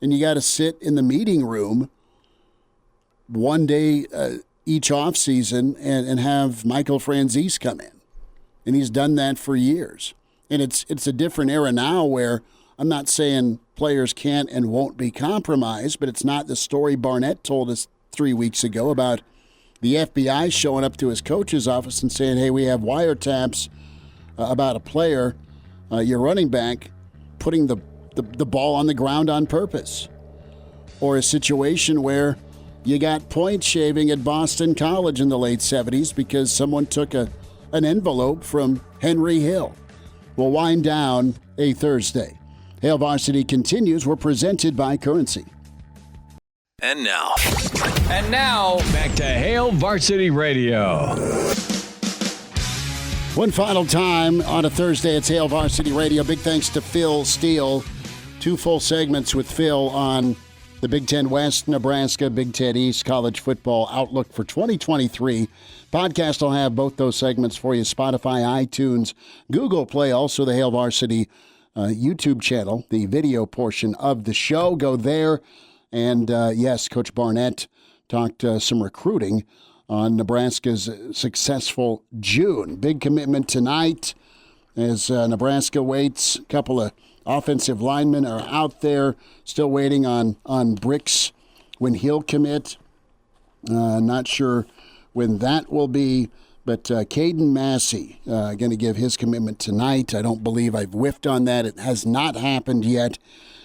And you got to sit in the meeting room one day each offseason and have Michael Franzese come in. And he's done that for years. And it's a different era now where I'm not saying players can't and won't be compromised, but it's not the story Barnett told us 3 weeks ago about the FBI showing up to his coach's office and saying, hey, we have wiretaps about a player, your running back, putting the ball on the ground on purpose. Or a situation where you got point shaving at Boston College in the late 70s because someone took an envelope from Henry Hill. We'll wind down a Thursday. Hail Varsity continues. We're presented by Currency. And now, back to Hail Varsity Radio. One final time on a Thursday, it's Hail Varsity Radio. Big thanks to Phil Steele. 2 full segments with Phil on the Big Ten West, Nebraska, Big Ten East college football outlook for 2023. Podcast will have both those segments for you. Spotify, iTunes, Google Play, also the Hail Varsity YouTube channel, the video portion of the show. Go there. And yes, Coach Barnett talked some recruiting on Nebraska's successful June. Big commitment tonight as Nebraska waits. A couple of offensive linemen are out there, still waiting on Bricks when he'll commit. Not sure when that will be, but Caden Massey going to give his commitment tonight. I don't believe I've whiffed on that. It has not happened yet,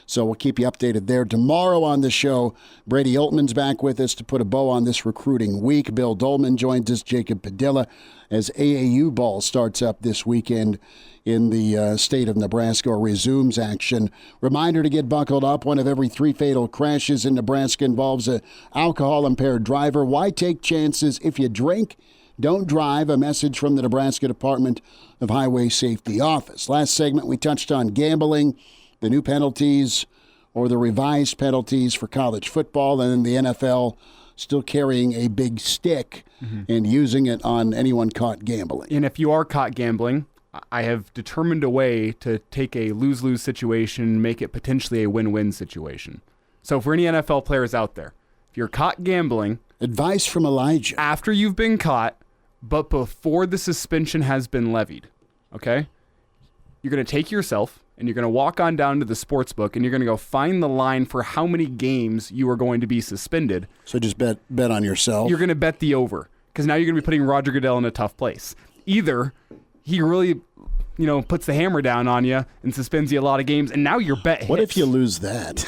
so we'll keep you updated there. Tomorrow on the show, Brady Oltman's back with us to put a bow on this recruiting week. Bill Dolman joins us, Jacob Padilla, as AAU ball starts up this weekend in the state of Nebraska, or resumes action. Reminder to get buckled up. 1 of every 3 fatal crashes in Nebraska involves an alcohol-impaired driver. Why take chances? If you drink, don't drive. A message from the Nebraska Department of Highway Safety Office. Last segment, we touched on gambling, the new penalties or the revised penalties for college football, and then the NFL still carrying a big stick and using it on anyone caught gambling. And if you are caught gambling, I have determined a way to take a lose-lose situation and make it potentially a win-win situation. So for any NFL players out there, if you're caught gambling... Advice from Elijah. After you've been caught, but before the suspension has been levied, okay? You're going to take yourself and you're going to walk on down to the sports book and you're going to go find the line for how many games you are going to be suspended. So just bet on yourself. You're going to bet the over, because now you're going to be putting Roger Goodell in a tough place. Either he really, puts the hammer down on you and suspends you a lot of games, and now your bet hits. What if you lose that?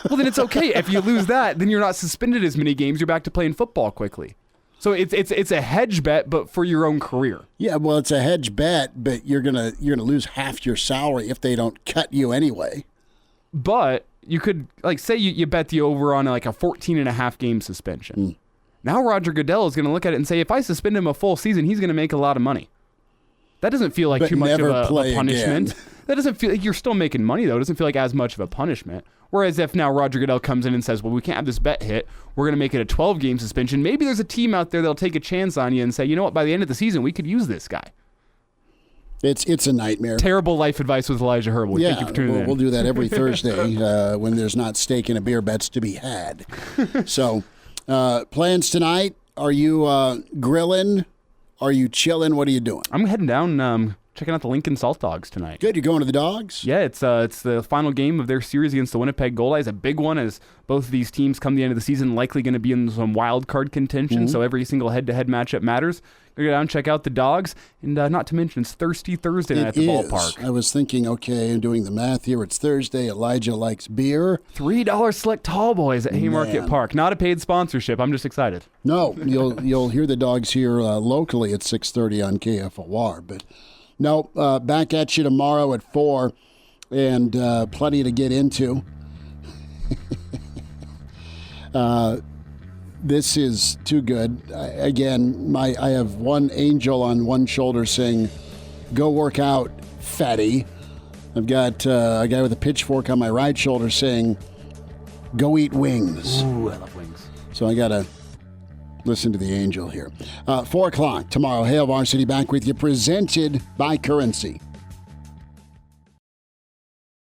Well, then it's okay. If you lose that, then you're not suspended as many games. You're back to playing football quickly. So it's a hedge bet, but for your own career. Yeah, well, it's a hedge bet, but you're gonna lose half your salary if they don't cut you anyway. But you could, say you bet the over on a 14.5 game suspension. Now Roger Goodell is going to look at it and say, if I suspend him a full season, he's going to make a lot of money. That doesn't feel like too much of a punishment. Again. That doesn't feel like you're still making money, though. It doesn't feel like as much of a punishment. Whereas if now Roger Goodell comes in and says, well, we can't have this bet hit, we're going to make it a 12-game suspension, maybe there's a team out there that'll take a chance on you and say, you know what, by the end of the season, we could use this guy. It's a nightmare. Terrible life advice with Elijah Herbel. Yeah, thank you for tuning in. We'll do that every Thursday when there's not steak and a beer bets to be had. So plans tonight, are you grilling? Are you chilling? What are you doing? I'm heading down, checking out the Lincoln Salt Dogs tonight. Good, you're going to the Dogs? Yeah, it's the final game of their series against the Winnipeg Goldeyes. A big one, as both of these teams come to the end of the season, likely going to be in some wild card contention, so every single head-to-head matchup matters. Go down and check out the Dogs, and not to mention it's Thirsty Thursday night at the ballpark. I was thinking, okay, I'm doing the math here. It's Thursday. Elijah likes beer. $3 select tall boys at Haymarket Park. Not a paid sponsorship. I'm just excited. No, you'll hear the Dogs here locally at 6:30 on KFOR. But no, back at you tomorrow at 4, and plenty to get into. This is too good. I have one angel on one shoulder saying, "Go work out, fatty." I've got a guy with a pitchfork on my right shoulder saying, "Go eat wings." Ooh, I love wings. So I got to listen to the angel here. 4 o'clock tomorrow, Hail Varsity back with you, presented by Currency.